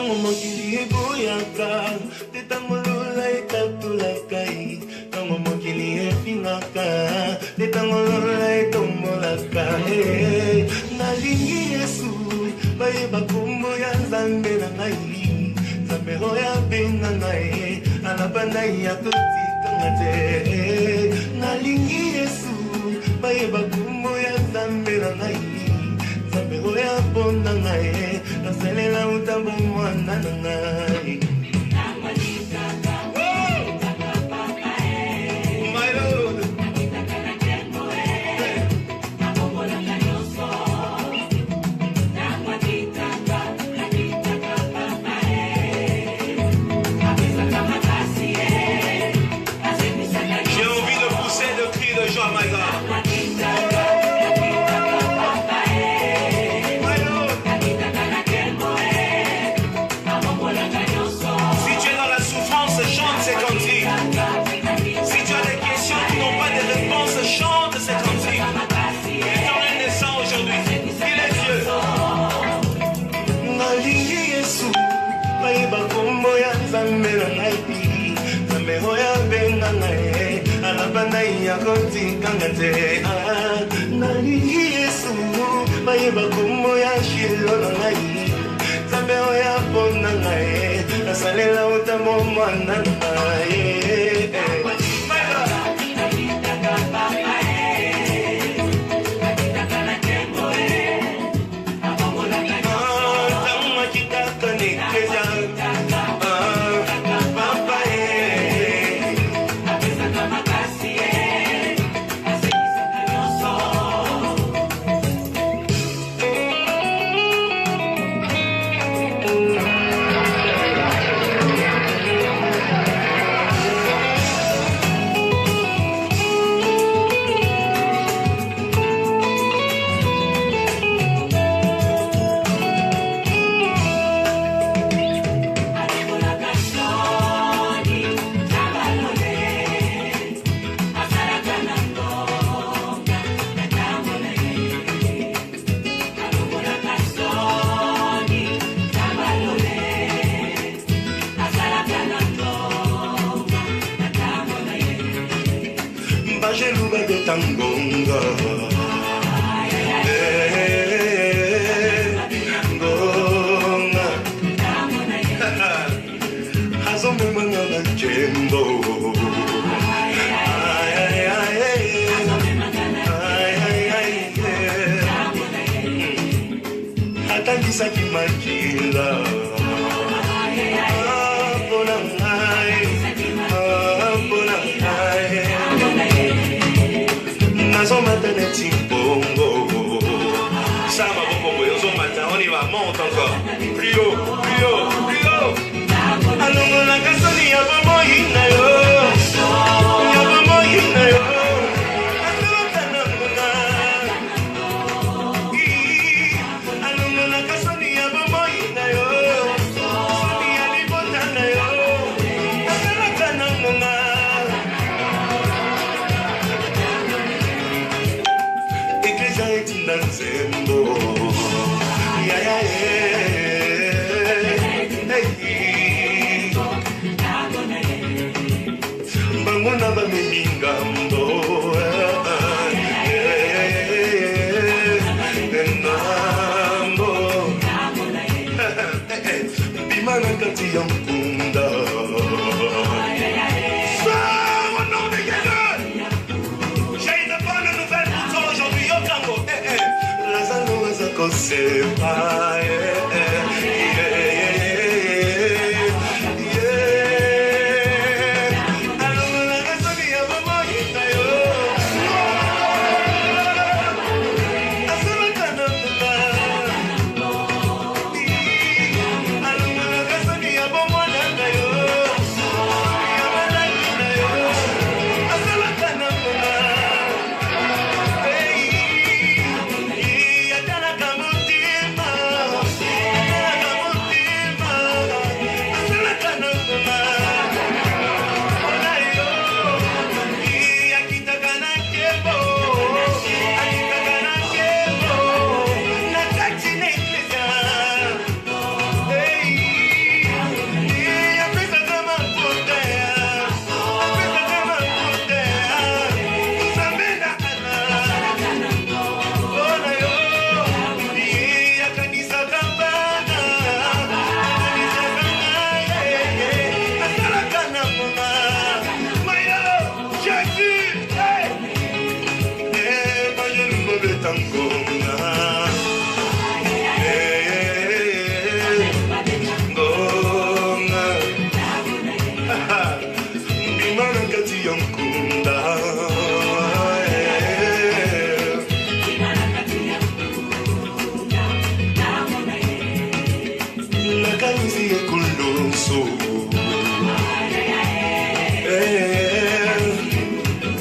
Tango mokili eboyaka, te tango lola etatolaka, tango mokili efingaka, te tango lola etombolaka. Nalingi Yesu, bayeba kombo ya Nzambe na ngai, Nzambe oyo abenga ngai, alabanda ya kotikanga te. Nalingi Yesu, bayeba kombo ya Nzambe na ngai, Nzambe oyo aponda ngai, nasalela utambo mwana na ngai. Nalingi Yesu, bayeba kombo ya shilo na ngai, Nzambe oyo aponda ngai, nasalela utambo mwana na ngai.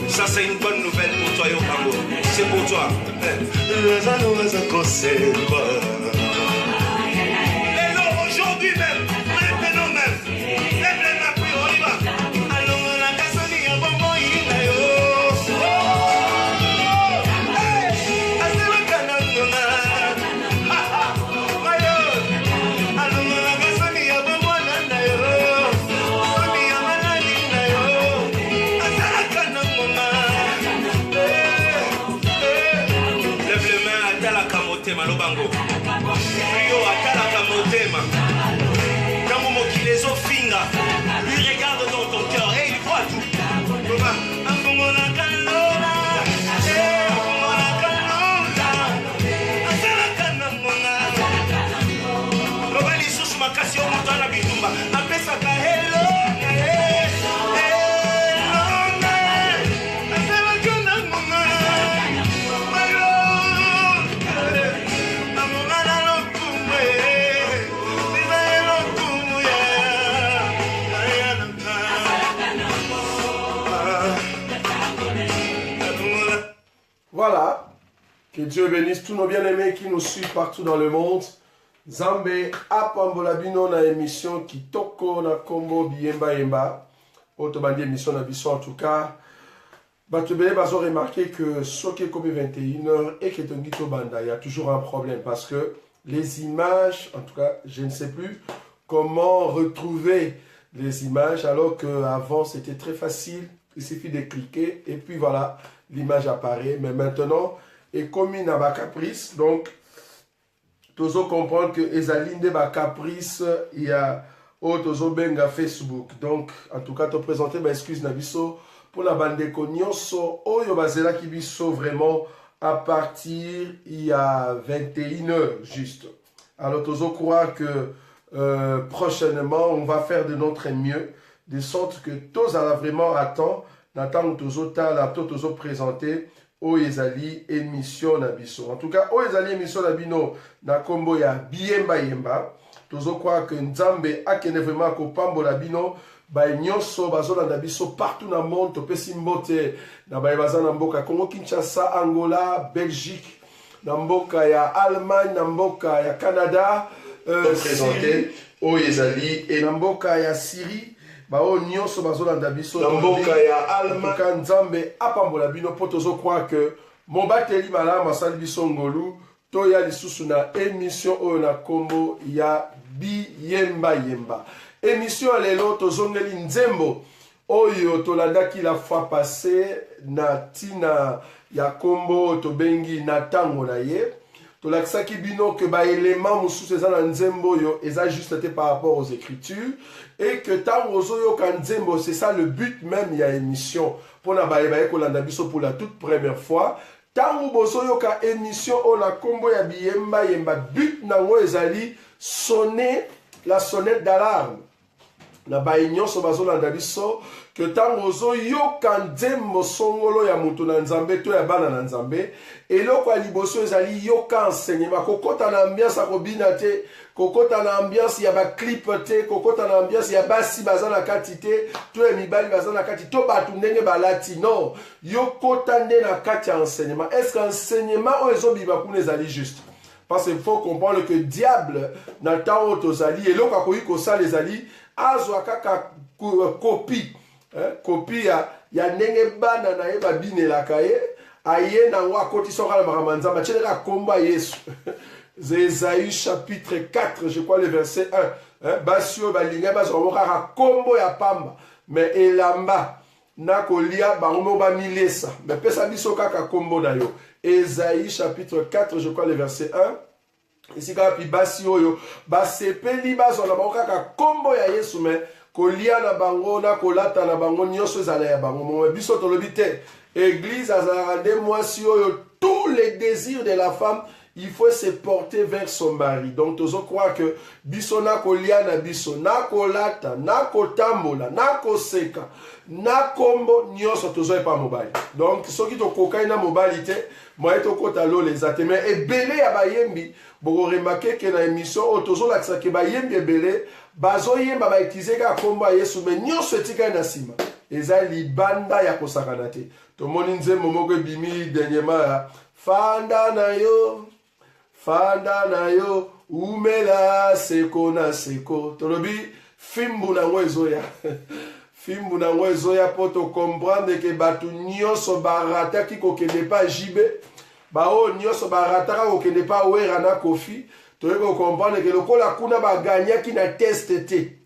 Ça c'est une bonne nouvelle pour toi, Yokambo. C'est pour toi. Aujourd'hui même, maintenant même, lève les mains, puis on y va. Allons la casoni à bonbon inayo. Malobango Rio atala kamotema Kamo mokilezo finga lui regarde dans ton cœur et il voit tout Loba Afongo na kalola Afongo na kalola Atala kanamona Loba lisusu makasi o moto na bitumba Apesa ka hello Voilà, que Dieu bénisse tous nos bien-aimés qui nous suivent partout dans le monde. Zambé apambolabino na émission Kitoko na Kombo Biemba Yemba. Otobandi émission na biso en tout cas. Batubele bazo remarqué que Soke Kobe 21h et Ketongito Banda, il y a toujours un problème parce que les images, en tout cas, je ne sais plus comment retrouver les images alors qu'avant c'était très facile. Il suffit de cliquer et puis voilà, l'image apparaît. Mais maintenant, et comme il n'a pas caprice, donc, tous comprendre que Ezali n'a pas caprice, il y a autre benga Facebook. Donc, en tout cas, te présenter ma excuse Nabiso pour la bande de Konyoso, Oyo Bazela Kibiso vraiment à partir il y a 21h juste. Alors, tous croire que prochainement, on va faire de notre mieux. De sorte que tous allons vraiment attendre, n'attendons tous tous présenter au Ezali émission Nabiso. En tout cas, au Ezali émission Nabino, na kombo ya Biemba Yemba, tous croient que Nzambe a kene vraiment ko pambo Nabino, ba nyonso bazola Nabiso partout dans le monde, topesi mbote na ba bazana mboka Congo Kinshasa, Angola, Belgique, na mboka ya Allemagne, na mboka ya Canada, présenter au Ezali et na mboka ya Syrie. Bao nyonso bazolanda biso na mboka ya Allemagne Nzambe apambola bino po tozo croire que mobateli malama sali biso ngolu to ya lisusu na émission oyo na kombo ya Biemba Yemba. Émission lelo tozongeli nzembo oyo tolandaki la fois passée na tina ya kombo tobengi na tango na ye. Tolakisaki bino que ba élément mususu eza na nzembo yo eza juste par rapport aux écritures et que tango zoyo ka nzembo c'est ça le but même il y a émission pour na ba kolanda biso pour la toute première fois tango bozoyo ka émission o na kombo ya Biemba Yemba but nango ezali sonner la sonnette d'alarme na ba nyonso bazolanda biso que tango zoyo ka nzembo songolo ya mutu na Nzambe to ya bana na Nzambe eloko ya liboso ezali yoka enseignement kokota na ambiance ya kobina te kokota na ambiance ya ba clip te kokota na ambiance ya basi baza na kati te to ya mibali baza na kati to batu ndenge balati non yokota nde na kati ya enseignement est-ce que enseignement o ezobiba kuna ezali juste parce qu'il faut comprendre que diable na temps tozali eloko akoki kosala ezali azwa kaka copie copie ya ndenge bana na ye babinelaka ye aye na wa koti soka na makambo tcheleka komba Yesu. Ésaïe chapitre 4, je crois le verset 1. Basio balinga bazo kaka kombo ya pamba mais elamba na kolia bango ba milesa mais pesa biso kaka kombo na yo. Ésaïe chapitre 4, je crois le verset 1. Ici kapi basio yo basepeli bazo na kaka kombo ya Yesu mais kolia na bango na kolata na bango nyonso ezala ya bango mo biso tolobi te église azarande mwasi oyo tous les désirs de la femme il faut se porter vers son mari donc tozo croire que biso na kolia na biso na kolata na kotambola na koseka na kombo nyonso tozo epa mobali donc soki to kokai na mobali te moi to kota lo les ateme ebele ya bayembi boko remarquer que na émission o tozo lakisa ke bayembi ebele bazoyemba bautilize kaka kombo ya Yesu me nyonso etikali na nsima eza libanda ya kosakana te. Tomoni nzembo moko ebimi dernièrement ya fanda na yo umela seko na seko. Tolobi fimbu nango ezoya fimbu nango ezoya po to comprendre ke batu nyonso barataki kokende pa jibe bao nyonso barataka kokende pa wera na kofi. Toyeko comprendre ke lokola kuna baganyaki na test te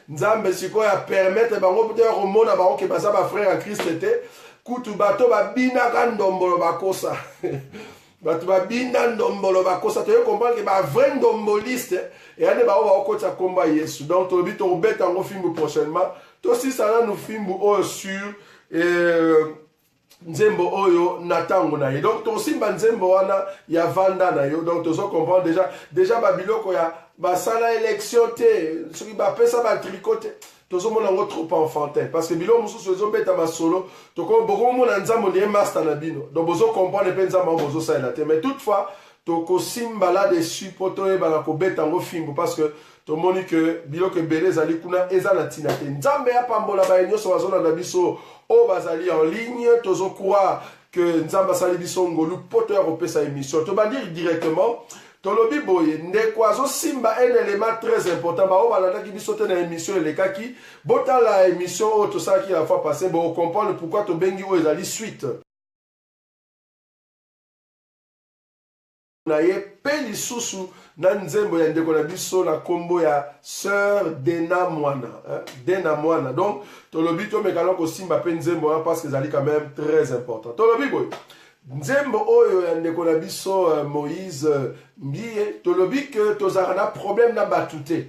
nzambe sikoyo permettre bango peut-être komona bango ke baza ba frère en Christ te kutu bato babinaka ndombolo bakosa bato babinda ndombolo bakosa. Toyeko comprendre ke ba vrai ndomboliste eyane bao baokotisa komba Yesu. Donc tolobi tobeta yango fimbu prochainement tosisana nu fimbu oyo sur nzembo oyo na tango na ye. Donc tosimba nzembo wana ya vanda na yo. Donc tozo comprendre déjà babiloko ya basala élection te soki bapesa batricote tozomona yango trop enfantin parce que biloko mosusu ezobeta masolo bokomona nzambo ndiye master na bino. Donc bozo comprendre mpe nzambo yango bozosalela te mais toutefois tokosimba là-dessus po toyebana kobeta yango fimbu parce que tomoni ke biloko ebele ezali kuna eza na ntina te. Nzambe apambola baye nyonso bazolanda biso oyo bazali en ligne. Tozo croire que nzambe asali biso ngolu po toya kopesa émission tobandiri directement tolobi boye ndeko azosimba un élément très important bao balandaki biso te na émission elekaki botala émission oyo tosalaki la fois passée bo comprendre pourquoi tobengi oyo ezali suite na ye pe lisusu na nzembo ya ndeko na biso na kombo ya sœur Dena Mwana. Donc tolobi tomekala kosimba pe nzembo parce que ezali quand même très important. Tolobi boye nzembo oyo ya ndeko na biso Moïse Mbie tolobi que tozala na problème na batute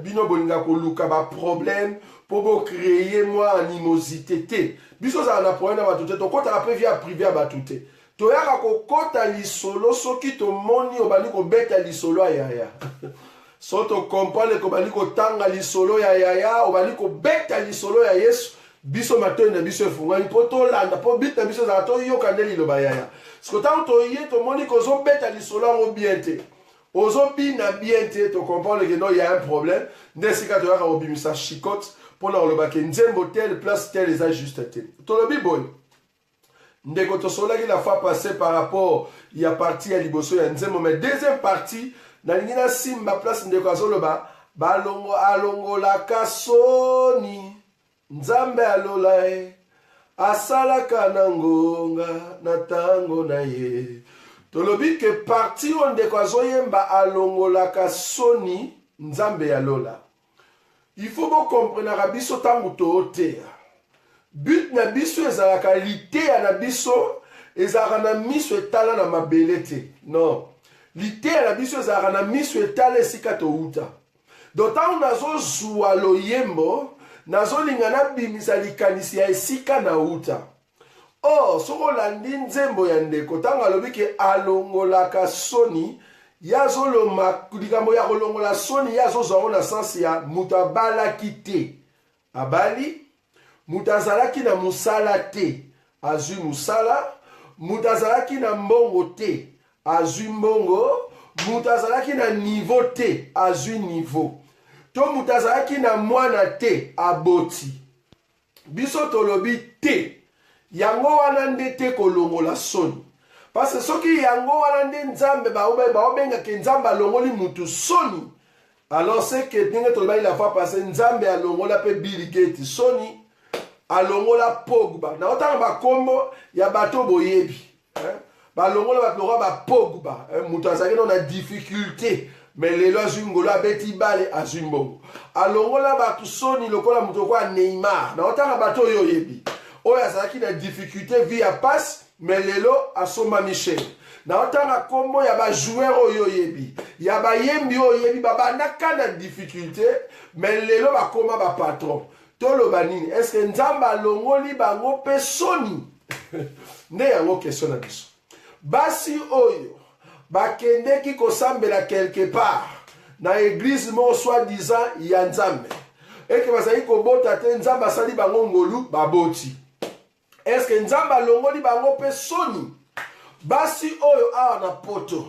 bino bolinga koluka ba problème po bo créer moi animosité te biso zala na problème na batute tokota ka pe via privé ya batute toyaka kokota lisolo soki tomoni obali kobeta lisolo ya yaya so to comprendre kobali kotanga lisolo ya yaya obali kobeta lisolo ya Yesu biso matoi na biso efungani po tolanda po bita biso ezala toyoka nde liloba yaya siko ntango toye tomoni kozobeta lisolo yango bien te ozobina bien te tocomprendre ke no ya un problème nde esika toyaka kobimisa chicote mpona kolobake nzembo tele place tele eza juste te. Tolobi boye ndeko tosolaki la fois passée par rapport ya partie ya liboso ya nzembo mais deuxième partie nalingi na simba place ndeko azoloba alongolaka soni nzambe alola ye asalaka na ngonga na tango na ye. Tolobi ke parti oyo ndeko azoyemba alongolaka soni nzambe alola il faut bokomprenaka biso ntango tooteya but na biso ezalaka liteya na biso ezalaka na miso etala na mabele te non liteya na biso ezalaka na miso etala esika touta. Donc ntango nazozwa loyembo nazolinga nabimisa likanisi ya esika na uta. Or soki olandi nzembo ya ndeko ntango alobi ke alongolaka soni yazoloma likambo ya kolongola soni yazozwa ngo na sansi ya moto abalaki te abali moto azalaki na mosala te azwi mosala moto azalaki na mbongo te azwi mbongo moto azalaki na niveau te azwi niveau to moto azalaki na mwana te aboti. Biso tolobi te yango wana nde te kolongola soni parce que soki yango wana nde nzambe baobengaka nzambe alongoli mutu soni alors c'est que ndenge tolobai la fois passée nzambe alongola mpe Bill Gates soni alongola Pogba na otanga bakombo ya bato boyebi balongola bato lokwa bapogba mutu azalaki na difficulté mais lelo azwi ngolo abeti bale azwi mbongo alongola bato soni lokola mutu okwa Neymar na otanga bato oyo oyebi oyo azalaki na difficulté vi ya passe mais lelo asomba Michel na otanga kombo ya bajoueur oyo oyebi ya bayembi oyo oyebi babandaka na difficulté mais lelo bakoma bapatron toloba nini est-ce que nzambe alongoli bango mpe soni nde yango question na biso. Basi oyo bakendeki kosambela quelque part na église mo soi-disant ya nzambe eke bazali kobota te nzambe asali bango ngolu baboti. Est-ce que nzambe alongoli bango mpe soni? Basi oyo awa na poto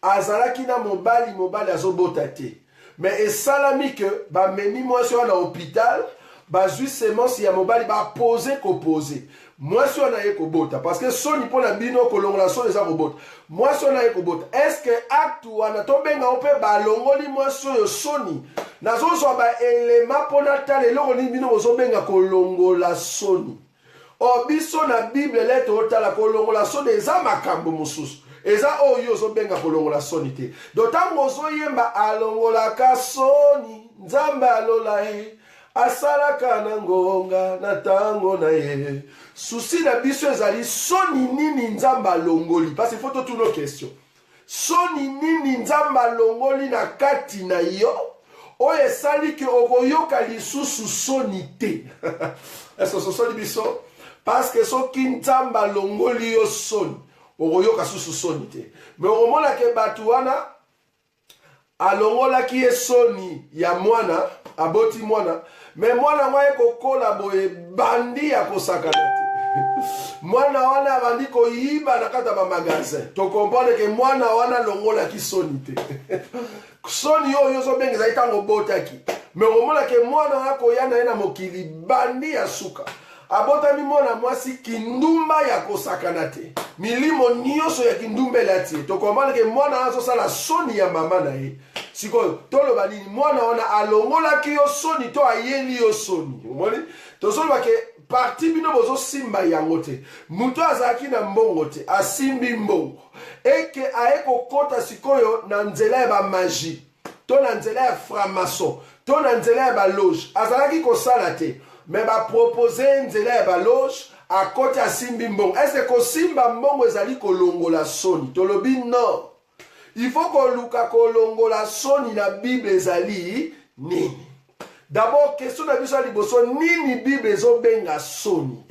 azalaki na mobali azobota te mais esalami que bamemi mwasi wana hôpital bazwi semence ya mobali bapose kopose mwasi wana ye kobota parce que soni mpona bino kolongola soni eza kobota mwasi wana ye kobota est ce que acte wana tobenga mpe balongoli mwasi oyo soni nazozwa baelema mpona tala eloko nini bino bozobenga kolongola soni o biso na bible lete otala kolongola soni eza makambo mosusu eza oyo ozobenga kolongola soni te do ntango ozoyemba alongolaka soni nzambe alola ye asalaka na ngonga na ntango na ye susi na biso ezali soni nini nzambe alongoli parce qu'il faut totuna question soni nini nzambe alongoli na kati na yo oyo esali ke okoyoka lisusu soni te eso sosoli biso parce que soki nzambe alongoli yo soni okoyoka susu soni te me okomonake bato wana alongolaki ye soni ya mwana aboti mwana me mwana mwa ekokola boye bandi ya kosakana te mwana wana abandi koyiba na kati ya bamagasin tokomprendre ke mwana wana alongolaki soni te soni oyo ozobenga ezali ntango obotaki me okomonake mwana wana koya na ye na mokili bandi ya suka abotami mwana mwasi kindumba ya kosakana te milimo nyonso ya kindumba elati ye tokomprendre ke mwana wana azosala soni ya mama na ye sikoyo toloba nini mwana wana alongolaki yo soni to ayeli yo soni omoni tozoloba ke parti bino bozosimba yango te moto azalaki na mbongo te asimbi mbongo eke aye kokota sikoyo na nzela ya bamagie to na nzela ya franc-maçon to na nzela ya baloge azalaki kosala te me bapropose nzela ya baloge akoti asimbi mbongo ese kosimba mbongo ezali kolongola soni tolobi non il faut koluka kolongola soni na bible ezali nini d'abord question na biso ya liboso nini bible ezobenga soni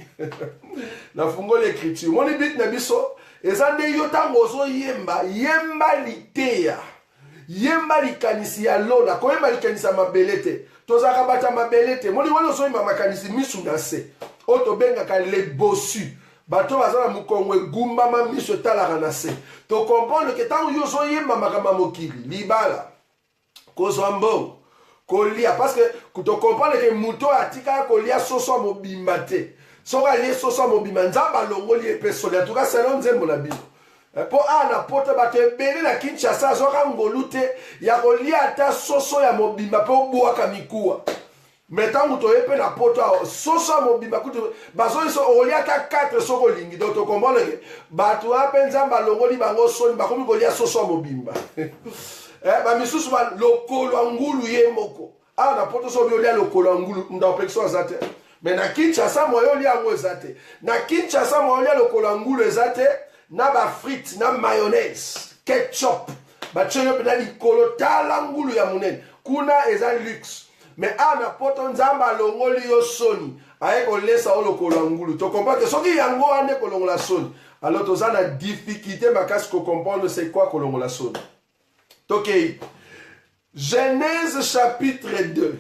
nafungoli écriture moni bit na biso eza nde yo ntango ozoyemba yemba liteya yemba likanisi ya lola koyemba likanisi ya mabele te tozalaka bato ya mabele te moni wana ozoyemba makanisi misu na se oyo tobengaka le bossu bato baza na mokongo egumbama miso etalaka na se tokomprendre ke ntango yo ozoyemba makambo ya mokili libala kozwa mbongo kolia parce que tokomprendre ke moto oyo atikaka kolia soso ya mobimba te soki alie soso ya mobimba nzambe alongoli ye mpe soli atuka selo nzembo na bino mpo awa na poto bato ebele na kinshasa azwaka ngolu te ya kolia ata soso ya mobimba mpe obwaka mikuwa me ntango toye mpe na poto awa soso ya mobimba kutu bazoyiso okolia ata 4 soki olingi donc tokomprendre bato wana mpe nzambe alongoli bango soni bakomi kolia soso ya mobimba bamisusu lokolo ya ngulu ye moko awa na poto soki olia lokolo ya ngulu ndaopekisa aza te me na kinshasa moyo olia yango eza te na kinshasa moyo olia lokolo ya ngulu eza te na bafrite na mayonnaise ketchup batyenyo mpe na likolo tala ngulu ya monene kuna eza luxe me awa na poto nzambe alongoli yo soni aye kolesa o lokolo ya ngulu tokomprendre soki yango wana kolongola soni alors toza na difficulté makasi kocomprendre c'est quoi kolongola soni tokei Genèse chapitre 2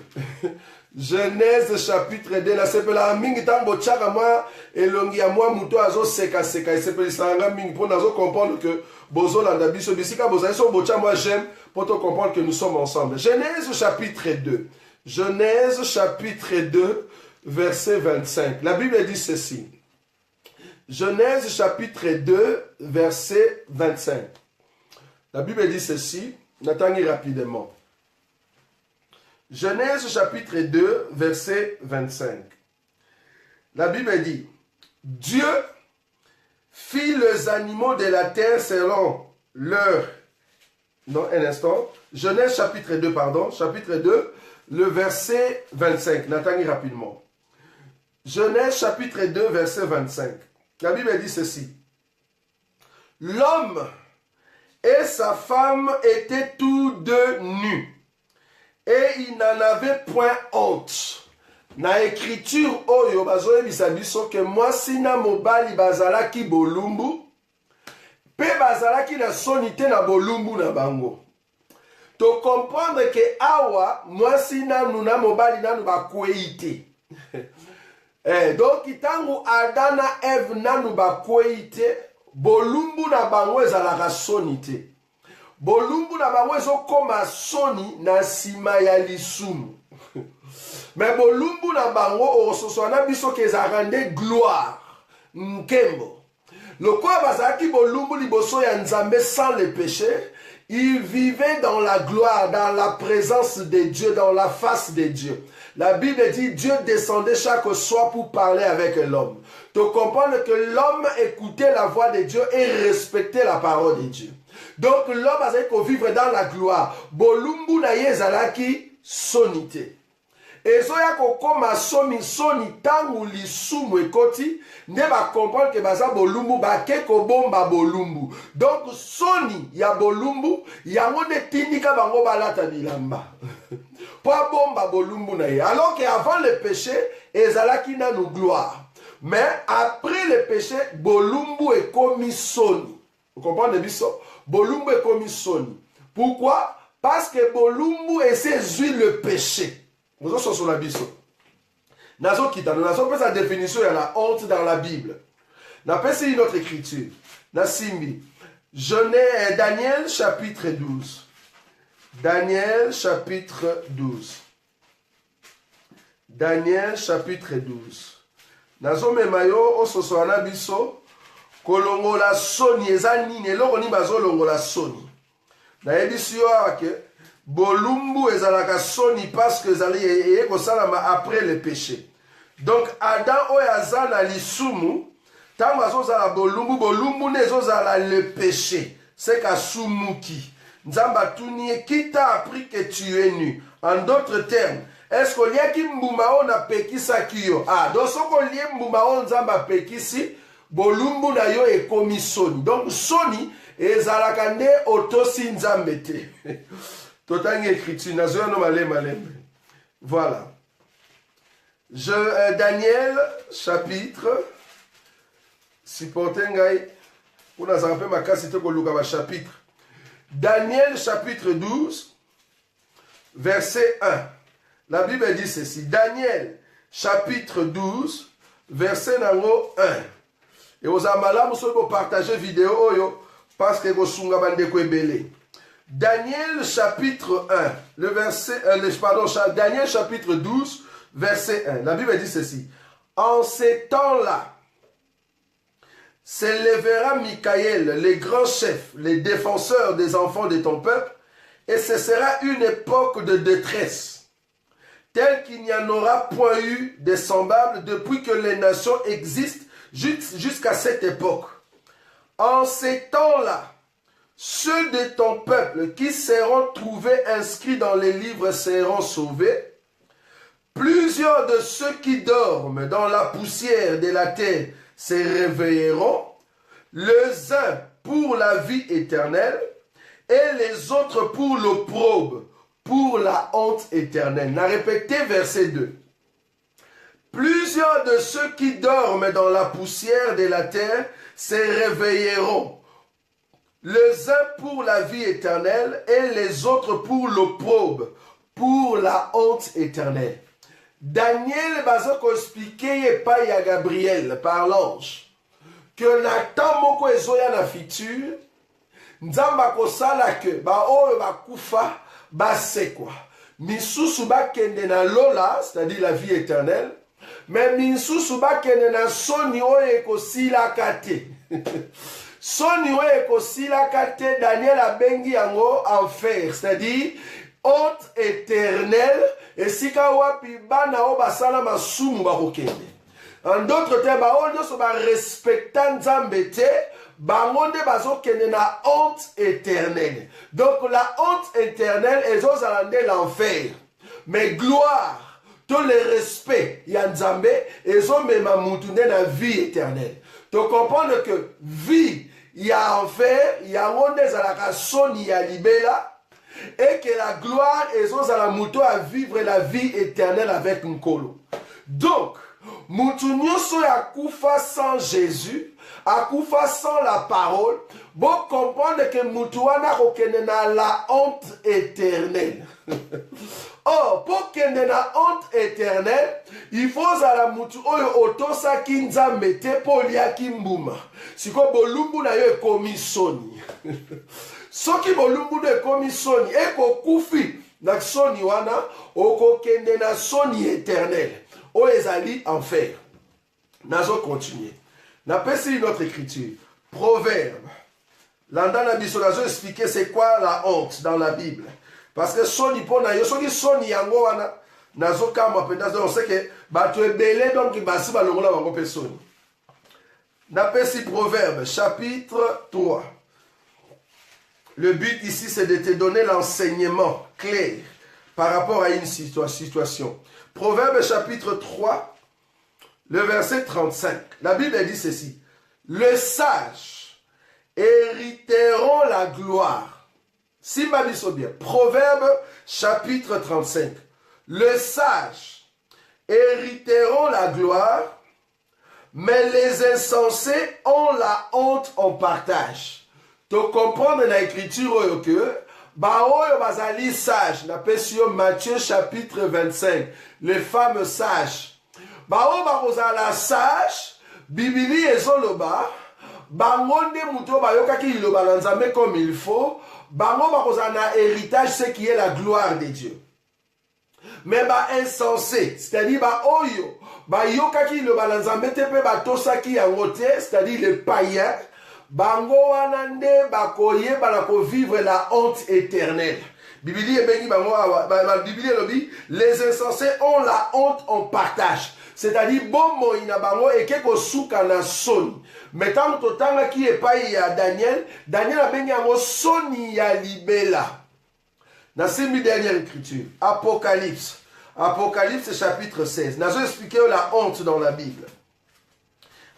Genèse chapitre 2 nasepelaka mingi ntango botiaka mwa elongi ya mwa moto azosekaseka esepelisaka mingi mpo nazocomprendre que bozolanda biso bisika bozali so botia mwa j'aime pour te comprendre que nous sommes ensemble. Genèse chapitre 2 Genèse chapitre 2 verset 25 la Bible dit ceci. Genèse chapitre 2 verset 25 la Bible dit ceci. N'attendez rapidement. Genèse chapitre 2, verset 25. La Bible dit, Dieu fit les animaux de la terre selon leur... Non, un instant. Genèse chapitre 2, pardon. Chapitre 2, le verset 25. N'attendez rapidement. Genèse chapitre 2, verset 25. La Bible dit ceci. L'homme et sa femme étaient tous deux nus, et ils n'en avaient point honte. Na écriture oyo bazoyebisa biso ke mwasi na mobali bazalaki bolumbu, pe bazalaki na soni te na bolumbu na bango. To comprendre ke awa mwasi nanu na mobali nanu bakwei te. Donc itangu Adam na Eve nanu bakwei te, bolumbu na bango ezalaka soni te. bolumbu na bango ezokoma soni na nsima ya lisumu. Mais bolumbu na bango ososwana biso ke ezalaka nde gloire nkembo. Lokola bazalaki bolumbu liboso ya Nzambe sans le péché, il vivait dans la gloire, dans la présence de Dieu, dans la face de Dieu. La Bible dit Dieu descendait chaque soir pour parler avec l'homme. Tu comprends que l'homme écoutait la voix de Dieu et respectait la parole de Dieu. Donc l'homme a qu'on vivre dans la gloire. Bolumbu na yezalaki sonité. Et soya kokoma soni tangu lisumu ekoti ne ba comprendre que baza bolumbu ba ke ko bomba bolumbu. Donc soni ya bolumbu yango ne tindika bango balata bilamba. Pas bomba bolumbu na ye. Alors qu'avant le péché ezalaki na nous gloire. Mais après le péché bolumbu est commis soni. Vous comprenez biso? Bolumbu est commis soni. Pourquoi? Parce que bolumbu essaie le péché. Nous sommes sur la biso. Nazo kita, nous avons sa définition de la honte dans la Bible. Nous avons une autre écriture. Nasimbi. Daniel chapitre 12. Daniel chapitre 12. Daniel chapitre 12. Nazo memayo ososo na biso kolongola soni ezani neloko ni bazo longola soni. Na ebisio ake bolumbu ezalaka soni parce que ezali ekosalama après le péché. Donc Adam oyazana lisumu tango azozala bolumbu nezozala le péché. C'est kasumuki. Nzamba tuni qui t'a appris que tu es nu. En d'autres termes, est-ce que liaki mbuma on a pekisa kiyo? Ah, donc ce qu'on lie mbuma on nzamba pekisi bolumbu na yo e komi soni. Donc soni ezalaka nde otosi nzambe te. Totangi écriture, nazoyano malem. Voilà. Daniel, chapitre, supportengai, pour nous rappeler ma casse, chapitre. Daniel, chapitre 12, verset 1. La Bible dit ceci. Daniel, chapitre 12, verset 1. Et aux amala, vous pouvez partager vidéo, parce que vous sunga bande kwebele. Daniel chapitre 1, Daniel chapitre 12, verset 1. La Bible dit ceci. En ces temps-là, s'élèvera Michaël, les grands chefs, les défenseurs des enfants de ton peuple, et ce sera une époque de détresse, telle qu'il n'y en aura point eu de semblable depuis que les nations existent jusqu'à cette époque. En ces temps-là, ceux de ton peuple qui seront trouvés inscrits dans les livres seront sauvés. Plusieurs de ceux qui dorment dans la poussière de la terre se réveilleront, les uns pour la vie éternelle et les autres pour l'opprobre, pour la honte éternelle. On a répété verset 2. Plusieurs de ceux qui dorment dans la poussière de la terre se réveilleront, les uns pour la vie éternelle et les autres pour l'opprobre, pour la honte éternelle. Daniel bazoko expliqué par Gabriel, par l'ange, que Nathan moko ezoya na futur, nzamba kosala ke ba oyo bakufa basekwa. Misusu bakende na lola, c'est-à-dire la vie éternelle, mais misusu bakende na soni oyo ekosila kate. Soni oyo ekosila kate, Daniel abengi yango enfer, c'est-à-dire honte éternelle, et sika wapi bana o basala masumu bakokende. En d'autres termes, ba o nyoso ba respecta nzambe te, bango nde bazokende na honte éternelle. Donc la honte éternelle ezozala nde l'enfer. Mais gloire, tout le respect ya nzambe ezomema mutu nde na vie éternelle. Tu comprends que vie ya enfer, yango nde ezalaka soni ya libela, et que la gloire ezozala mutu à vivre la vie éternelle avec Nkolo. Donc, mutu nyonso ya kufa sans Jésus, akufa sans la parole, bon comprendre que mutu wana kokende na la honte éternelle. Or, pour kende na honte éternelle, il faut zala mutu oyo otosaki nzambe te po liaki mbuma. Siko bolumbu na yo ekomi soni. soki bolumbu no ekomi soni ekokufi na soni wana okokende na soni éternel oyo ezali enfer. Nazo continuer. Napesi notre écriture. Proverbe. L'andana biso nazo expliquer c'est quoi la honte dans la Bible. Parce que soni pona yo soki soni yango wana nazo kamba penda on sait que bato ebele donc basi balongola bango pe soni. Napesi Proverbe chapitre 3. Le but ici c'est de te donner l'enseignement clair par rapport à une situation. Proverbe chapitre 3, le verset 35. La Bible dit ceci. Les sages hériteront la gloire. Si ma bien. Proverbe chapitre 35. Les sages hériteront la gloire, mais les insensés ont la honte en partage. Tu comprends dans l'écriture que Baoyo bazali sage, napesio Matthieu chapitre 25, les femmes sages. Bao bazala sage, Bibili ezoloba, bangonde muto bayoka ki iloba nzambe comme il faut, bango bazana héritage ce qui est la gloire de Dieu. Mais ba insensé, c'est-à-dire ba oyo, ba yoka ki iloba nzambe te pe ba tosaki yangote, c'est-à-dire les païens. Bango wanande bakoye balako vivre la honte éternelle. Bibli ebengi bango Bibli lobi les insensés ont la honte en partage. C'est-à-dire bomo ina bango ekeko suka na soni. Metant totanga ki epai ya Daniel abengi yango soni ya libela. Na semi dernière écriture, Apocalypse chapitre 16. Nazo expliquer la honte dans la Bible.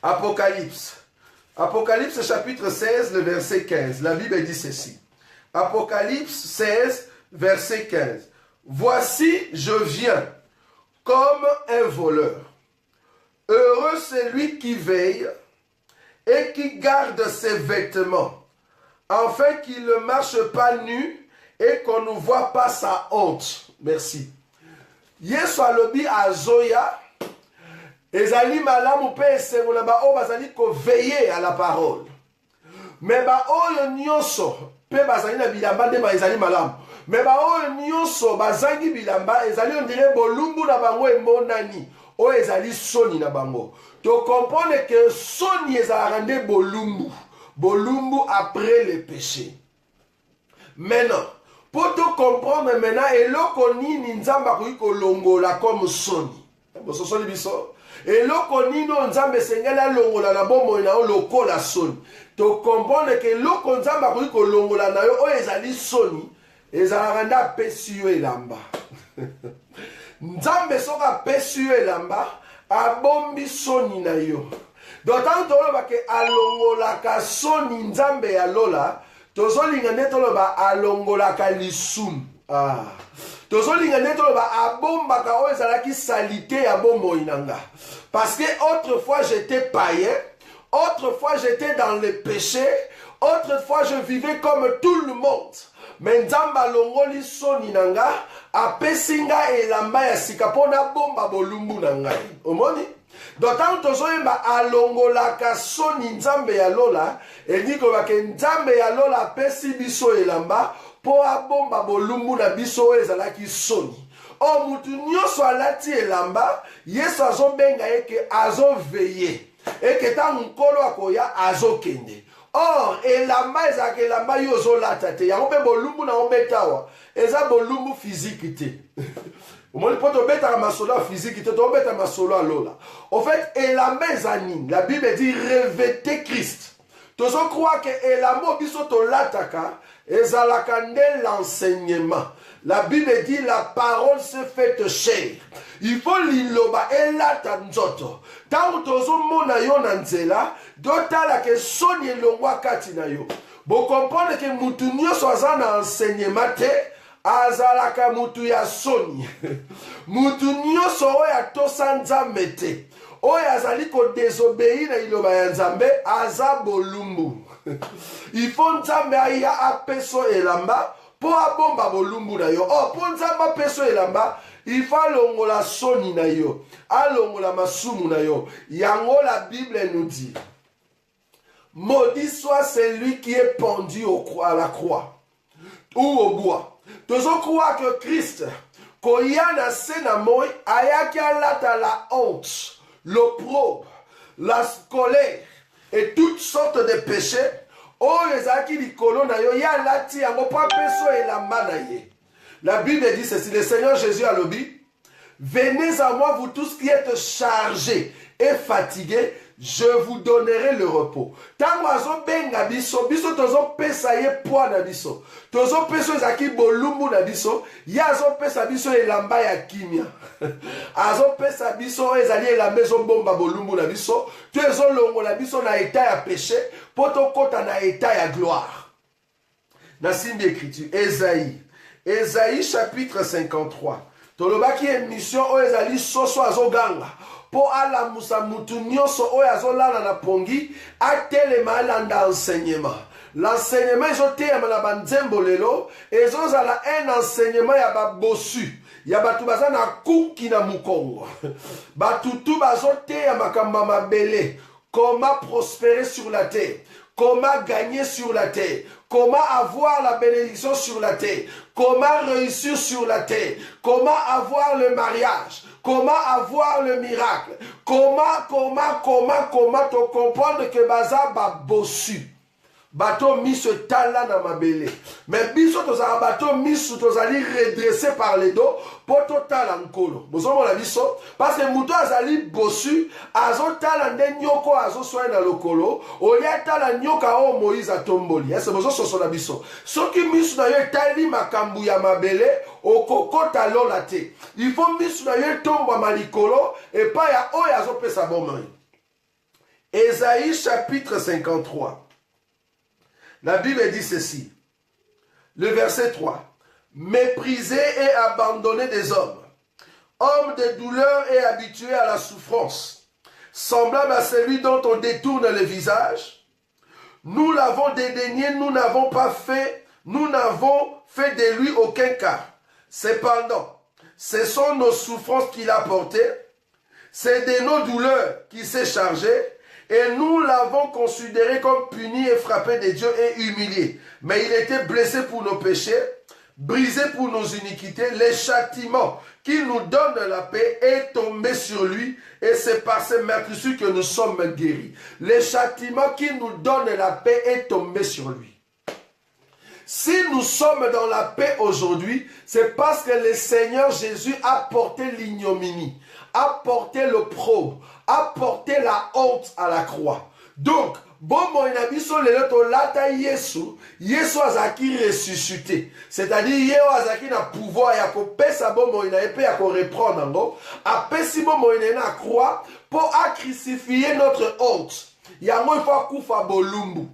Apocalypse chapitre 16, le verset 15. La Bible dit ceci. Apocalypse 16, verset 15. Voici, je viens comme un voleur. Heureux celui qui veille et qui garde ses vêtements, afin qu'il ne marche pas nu et qu'on ne voit pas sa honte. Merci. Yesu alobi azoya. Ezali malamu pe esengo na ba o bazali ko veiller à la parole. Mais ba oyo nyonso pe bazali na bilamba nde ba ezali malamu. Mais ba oyo nyonso bazangi bilamba ezali on dirait bolumbu na bango emonani. O ezali soni na bango. To comprendre que soni ezala nde bolumbu. Bolumbu après le péché. Maintenant, pour te comprendre maintenant eloko nini nzamba ko longola comme soni. Boso soni biso. Et loko nino nzambe sengela longola na bomo na lokola soni. To comprendre que loko nzamba ko longola na yo o ezali soni, ezala randa pesio elamba. Nzambe soka pesio elamba abombi soni na yo. D'autant toloba ke alongola ka soni nzambe ya lola, tozolinga netoloba alongola ka lisum. Ah. Tozolinga netoloba abombaka o ezalaki salité ya bomoi nanga. Parce que autrefois j'étais païen, autrefois j'étais dans le péché, autrefois je vivais comme tout le monde. Mais nzamba longoli soni nanga apesinga elamba ya sika pona bomba bolumbu nanga. Omoni? D'autant tozoyeba alongolaka soni nzambe ya lola, ediko bake nzambe ya lola apesi biso elamba po abomba bolumbu na biso ezalaki soni. O mutu nyonso alati elamba, Yesu azobenga eke azoveye. Eke ta nkolo akoya azokende. Or, elamba ezalaka elamba yo ozolata te. Yango mpe bolumbu na obetawa. Eza bolumbu physique te. Omoni po tobetaka masolo physique te, tobeta masolo alola. En fait, elamba ezanini. La Bible dit revêtez Christ. Tozo croire que elamba biso tolataka ezalaka nde l'enseignement. La Bible dit la parole se fait chair. Il faut liloba elata nzoto. Tango tozo mona yo na nzela, dotala ke soni elongwa kati na yo. Bo comprendre que mutu nyonso aza na enseignement te, azalaka mutu ya soni. Mutu nyonso oyo atosa nzambe te. Oyo azali ko désobéir na iloba ya nzambe aza bolumbu. Il faut nzambe aya apeso elamba po abomba bolumbu na yo. Oh, po nzambe apeso elamba, il faut alongola soni na yo, alongola masumu na yo. Yango la Bible nous dit, Maudit soit celui qui est pendu à la croix ou au bois. Tozo croire que Christ, koyana sena moi, ayaki alata la honte, l'opprobre, la colère et toutes sortes de péchés. Oh, ezaki likolo na yo ya lati yango pa peso elamba na ye. La Bible dit ceci, le Seigneur Jésus a dit, venez à moi vous tous qui êtes chargés et fatigués, je vous donnerai le repos. Tango azo benga biso, biso tozo pesa ye poa na biso. Tozo peso ezaki bolumbu na biso, ya azo pesa biso elamba ya kimia. Azo pesa biso ezali elamba ezo bomba bolumbu na biso, tu ezo longola biso na état ya péché, poto kota na état ya gloire. Na simbi écriture, Ésaïe chapitre 53. Tolobaki émission o ezali soso azoganga. Po ala musa mutu nyonso oyo azolala na pongi atelema alanda enseignement. L'enseignement ezoteyama na banzembo lelo ezozala un enseignement ya babosu ya batu baza na kuki na mukongo. Batutu bazoteya makambo mabele. Comment prospérer sur la terre, comment gagner sur la terre, comment avoir la bénédiction sur la terre, comment réussir sur la terre, comment avoir le mariage, comment avoir le miracle, comment te comprendre que baza ba bossu. Bateau mis ce talent dans ma belé. Mais biso tozala bateau mis sous tozali redressé par les dos pour to talent kolo. Bozomo la biso parce que muto azali bossu azo talent de nyoko azo soin na lokolo olia talent nyoka o Moïse atomboli. Est-ce bozo soso la biso. Soki mis na yo tali makambu ya mabele okokota lola te. Il faut mis na yo tombo malikolo et pas ya o azo pesa bomoi. Ésaïe chapitre 53. La Bible dit ceci, le verset 3. Méprisé et abandonné des hommes, homme de douleur et habitué à la souffrance, semblable à celui dont on détourne le visage. Nous l'avons dédaigné, nous n'avons fait de lui aucun cas. Cependant, ce sont nos souffrances qu'il a portées, c'est de nos douleurs qu'il s'est chargé, et nous l'avons considéré comme puni et frappé de Dieu et humilié. Mais il était blessé pour nos péchés, brisé pour nos iniquités. Le châtiment qui nous donne la paix est tombé sur lui, et c'est par ses meurtrissures que nous sommes guéris. Le châtiment qui nous donne la paix est tombé sur lui. Si nous sommes dans la paix aujourd'hui, c'est parce que le Seigneur Jésus a porté l'ignominie, a porté l'opprobre, a porté la honte à la croix. Donc, bon moïnabiso le loto lata Yesu, Yesu azaki ressuscité. C'est-à-dire, Yeo azaki na pouvoir ya ko pesa bon moïna et ya ko reprendre ngo, a pesi bon moïna na croix pour a crucifier notre honte. Yango il faut kufa bolumbu.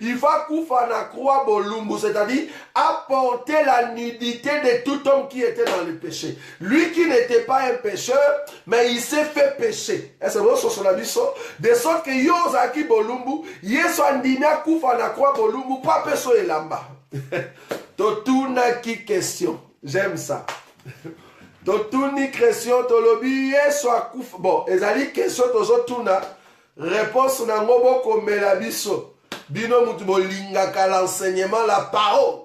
Il faut kufa na croix bolumbu, c'est-à-dire apporter la nudité de tout homme qui était dans le péché. Lui qui n'était pas un pécheur, mais il s'est fait pécher. Et c'est bon sur la biso. De sorte que yozaki bolumbu, yeso andimia kufa na croix bolumbu, pas peso elamba. Totuna ki question. J'aime ça. Totuni question tolobi yeso akufa. Bon, ezali question tozotuna. Réponse na ngobo komela biso. Bino mutu bolingaka l'enseignement, la parole.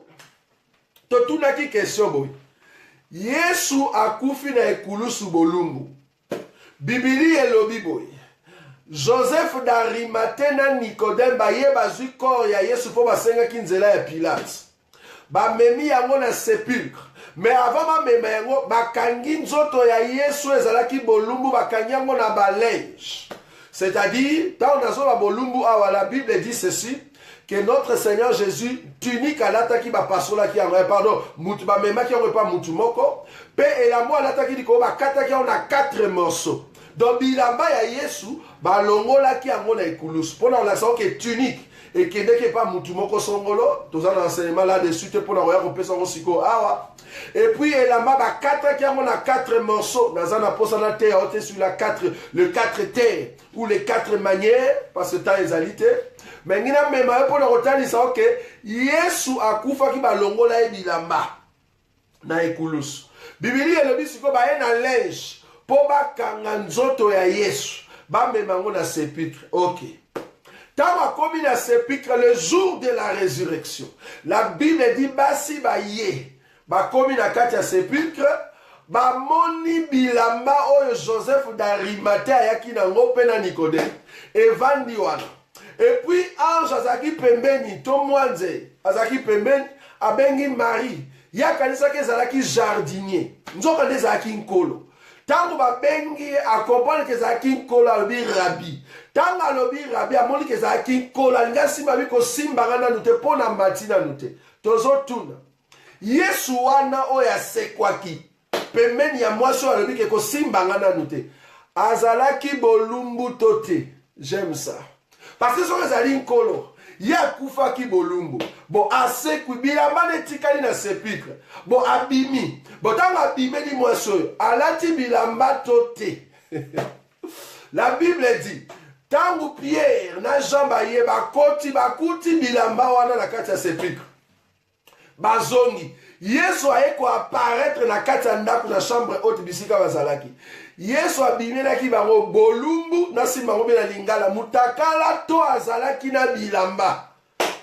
Totuna ki question boy. Yesu akufi na ekulusu bolumbu. Bibili elobi boy. Joseph d'Arimathée na Nicodème baye bazwi corps ya Yesu po basenga kinzela ya Pilate. Ba memi yango na sépulcre. Mais avant ma mema yango bakangi nzoto ya Yesu ezalaki bolumbu bakangi yango na balinge. C'est-à-dire, dans la Bible dit ceci, que notre Seigneur Jésus, tunique à l'attaque, pardon, mutba mema qui n'aurait pas mutumoko, pe et la moi l'attaque dit qu'on a quatre morceaux. Donc, bilamba ya Yesu, ba longo la qui a mon écoulus. Pendant la sorte qui est tunique et qui n'est pas mutumoko songolo, tous un enseignement là-dessus, pour la royaume on peut s'en siko awa. Et puis il a quatre morceaux dans un apostolat sur le quatre terres ou les quatre manières parce que temps est alité. Mais il y a même pour le retard il sait que Yesu a kufa ki balongo la bilamba na ekulus. Bibili elle dit siko ba na linge pour ba kanga nzoto ya Yesu ba memango na sépulcre. OK. Tant akomi na sépulcre le jour de la résurrection. La Bible dit basi ba ye. Bakomi na kati ya sépulcre. Bamoni bilamba oyo Joseph d'Arimathée ayaki nango pe na Nicodème. Evandi wana. Et puis ange azaki pembeni to mwanze azaki pembeni abengi Marie. Ya kanisa ke zalaki jardinier. Nzoka nde zalaki nkolo. Tango babengi akompone ke zalaki nkolo alobi rabi. Tango alobi rabi amoni ke zalaki nkolo alinga simba biko simbanga nanu te pona mbati nanu te. Tozotuna. Yesu wana oyo asekwaki. Pembeni ya mwasi oyo alobi ke kosimbanga nanu te. Azalaki bolumbu to te. J'aime ça. Parce que soki ezali nkolo. Ye akufaki bolumbu. Bo asekwi bilamba netikali na sépulcre. Bo abimi. Bo tango abimeli mwasi oyo alati bilamba to te. La Bible dit tango Pierre na Jean baye bakuti bilamba wana na kati ya sépulcre. Bazongi. Yesu aeko apparaître na kati ya ndako na chambre haute bisika bazalaki. Yesu abimelaki bango bolumbu na simba bango na lingala mutakala to azalaki na bilamba.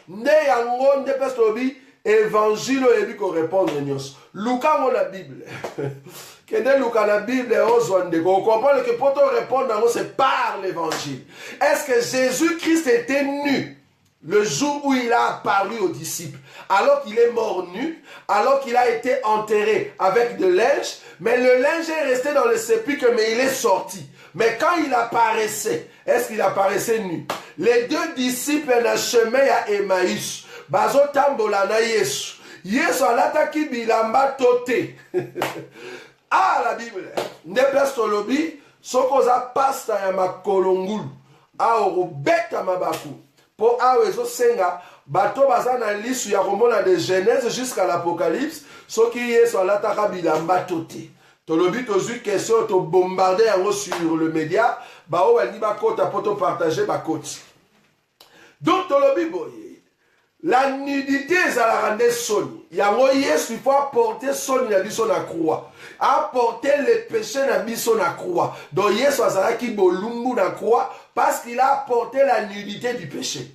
Nde yango nde pestobi évangile ebi ko répondre nyos. Luka mo la Bible. Kende Luka la Bible ozwa ndeko. On comprend que pour te répondre c'est par l'évangile. Est-ce que Jésus-Christ était nu le jour où il a apparu aux disciples, alors qu'il est mort nu, alors qu'il a été enterré avec de linge, mais le linge est resté dans le sépulcre, mais il est sorti. Mais quand il apparaissait, est-ce qu'il apparaissait nu? Les deux disciples na chemin à Emmaüs, bazo tambola na Yesu. Yesu alataki bilamba tote. Ah, la Bible. Ne plastolobi, sokoza pasta ya makolongulu. Ah, obeta mabaku. Pour awezo senga bato bazana lisu ya komona de Genèse jusqu'à l'Apocalypse soki Yesu alataka bilamba tote. Tolobi tozui question to bombarder yango sur le média ba o bali ba kota poto partager ba koti. Donc tolobi boye la nudité ezalaka nde soni. Yango Yesu il faut apporter soni na biso na croix. Apporter les péchés na biso na croix. Donc Yesu azalaki bolumbu na croix parce qu'il a apporté la nudité du péché.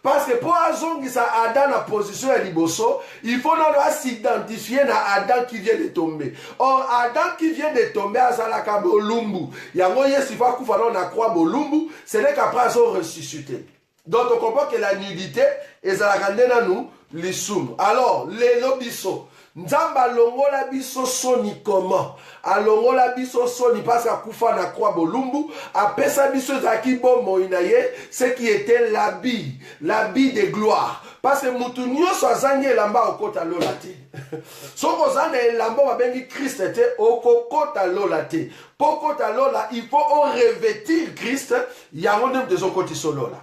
Parce que pour azongisa Adam na position ya liboso, il faut non s'identifier na Adam qui vient de tomber. Or Adam qui vient de tomber azalaka bolumbu. Yango Yesu il faut kufa na croix bolumbu, c'est là qu'après azo ressuscité. Donc on comprend que la nudité ezalaka ndena nous lisum. Alors les lobiso Nzamba alongola biso soni comment? Alongola biso soni parce qu'à kufa na croix bolumbu, apesa biso zaki bomo inaye, ce qui était l'habit de gloire. Parce que mutunyo so azangi elamba okota lola te. Soko zana elamba babengi Christ te okokota lola te. Pokota lola, il faut revêtir Christ, yango ndem de zokoti solola.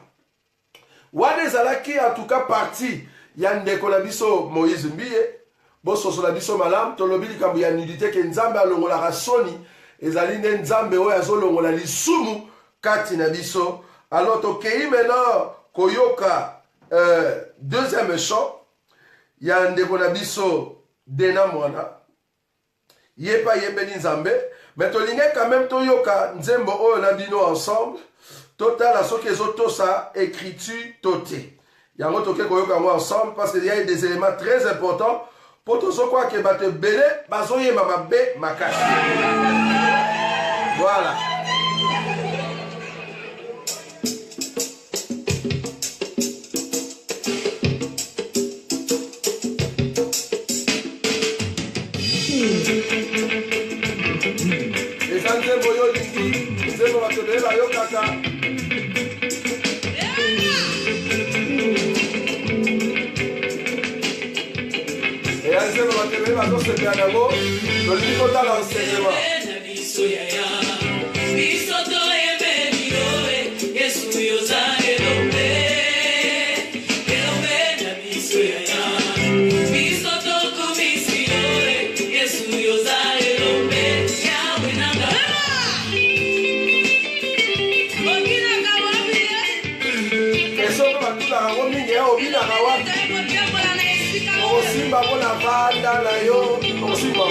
Wane zalaki en tout cas parti yandeko la biso Moïse Mbiye. Boso la biso malam tolobi likambo ya nudité ke nzambe alongola rasoni ezali nde nzambe oyo azolongola lisumu kati na biso. Alors tokei maintenant koyoka deuxième chant ya ndeko na biso Dena Mwana yepa yembeli nzambe, mais tolinge quand même toyoka nzembo oyo na bino ensemble totala soki ezotosa écriture toté yango toke koyoka ngo ensemble parce qu'il y a des éléments très importants. Poto sokwa ke bate bele bazoye mabe makasi. Voilà. Les anzembo boyo liki, nzembo bate bele bayo kaka. Et à ce moment-là, nous sommes bien d'abord, nous vivons dans l'enseignement. Simba bona vanda na yo simba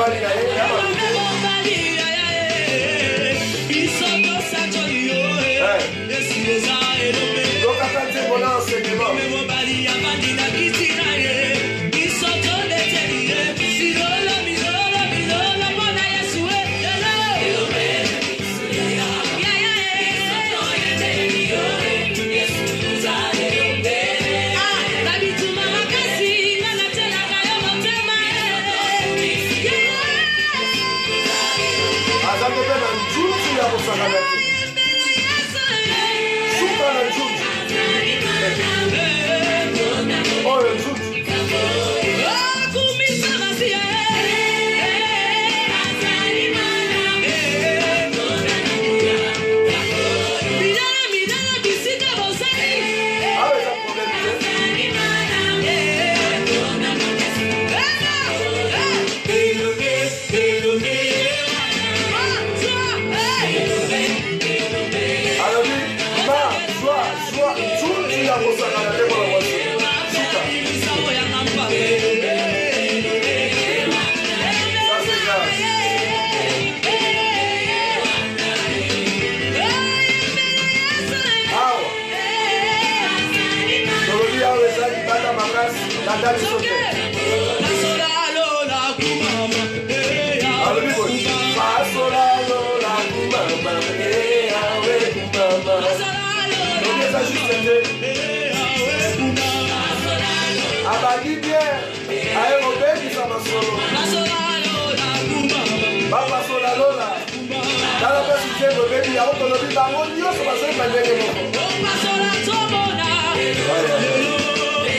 mobali na ye ya tokaka nzembo na enseignement abadi bien ayebobebisa masolo bapasola lola tala mpe sitemo bebi yango tolobi bango nyonso bazoyeba ndenge moko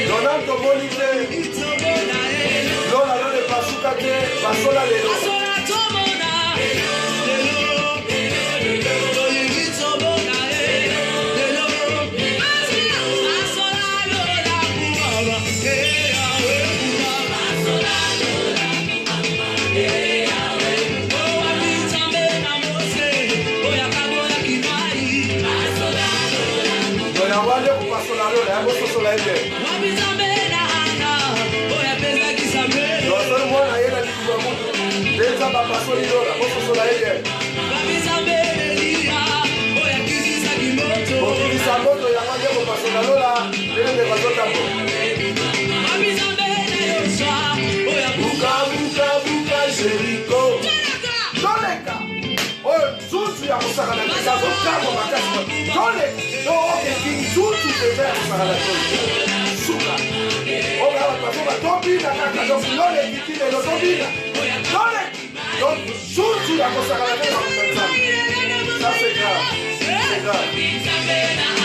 donald tomoni te lola lolo epasuka te basola lelo ça c'est grave, c'est grave.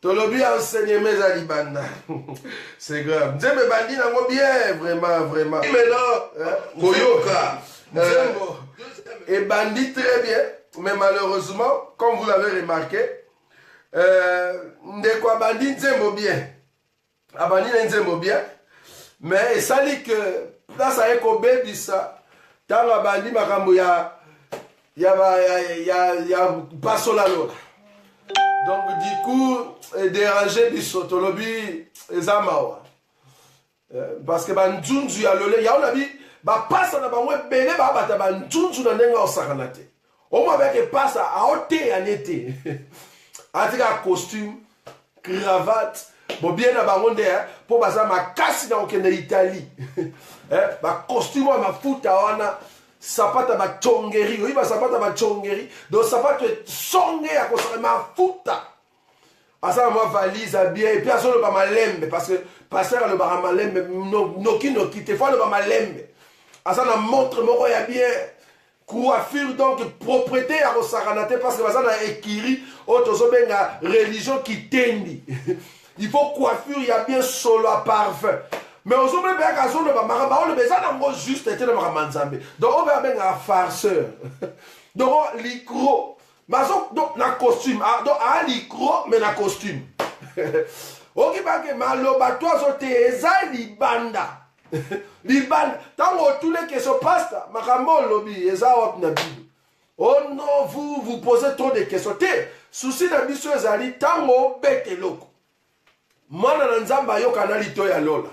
Tolobi a enseigné mes alibanda. C'est grave. Nzembe bandi nango bien, vraiment, vraiment. Mais non, Koyoka. Et bandi très bien. Mais malheureusement, comme vous l'avez remarqué, Ndekwa bandi nzembo bien. Abandi nzembo bien. Mais ça dit que là ça est comme baby ça. Dans la bandi makambo ya pas sola lola. Donc du coup, déranger biso tolobi ezamawa. Parce que banzunzu ya lole ya onabi ba passa na banwe bele ba bata banzunzu na ndenga osakanate. Au moins avec passa a ôté en été. Avec costume, cravate, bon bien na bangonde pour baza makasi na okende Italie. Ba costume ma futa wana sapata ba chongeri, oui ba sapata ba chongeri, donc sapata songe ya kosala ma futa. Asa ma valise bien et puis asa le ba malembe parce que passer le ba malembe noki te fois le ba malembe. Asa na montre moko ya bien. Coiffure donc propriété à Rosaranate parce que ça a écrit autre religion qui tendi. Il faut coiffure, il y a bien solo à parfum. Mais aux hommes bien qu'à zone ba maraba on le besoin d'en juste était le maramanzambe. Donc on va bien un farceur. Donc l'icro. Mais donc na costume, donc à l'icro mais na costume. okibake maloba to azote eza libanda libanda tango otune keso pasta makambo lobi eza wap na bible. Oh non, vous posez trop de questions. Souci na biso ezali tango bete loko. Mwana na nzamba yo kana lito ya lola.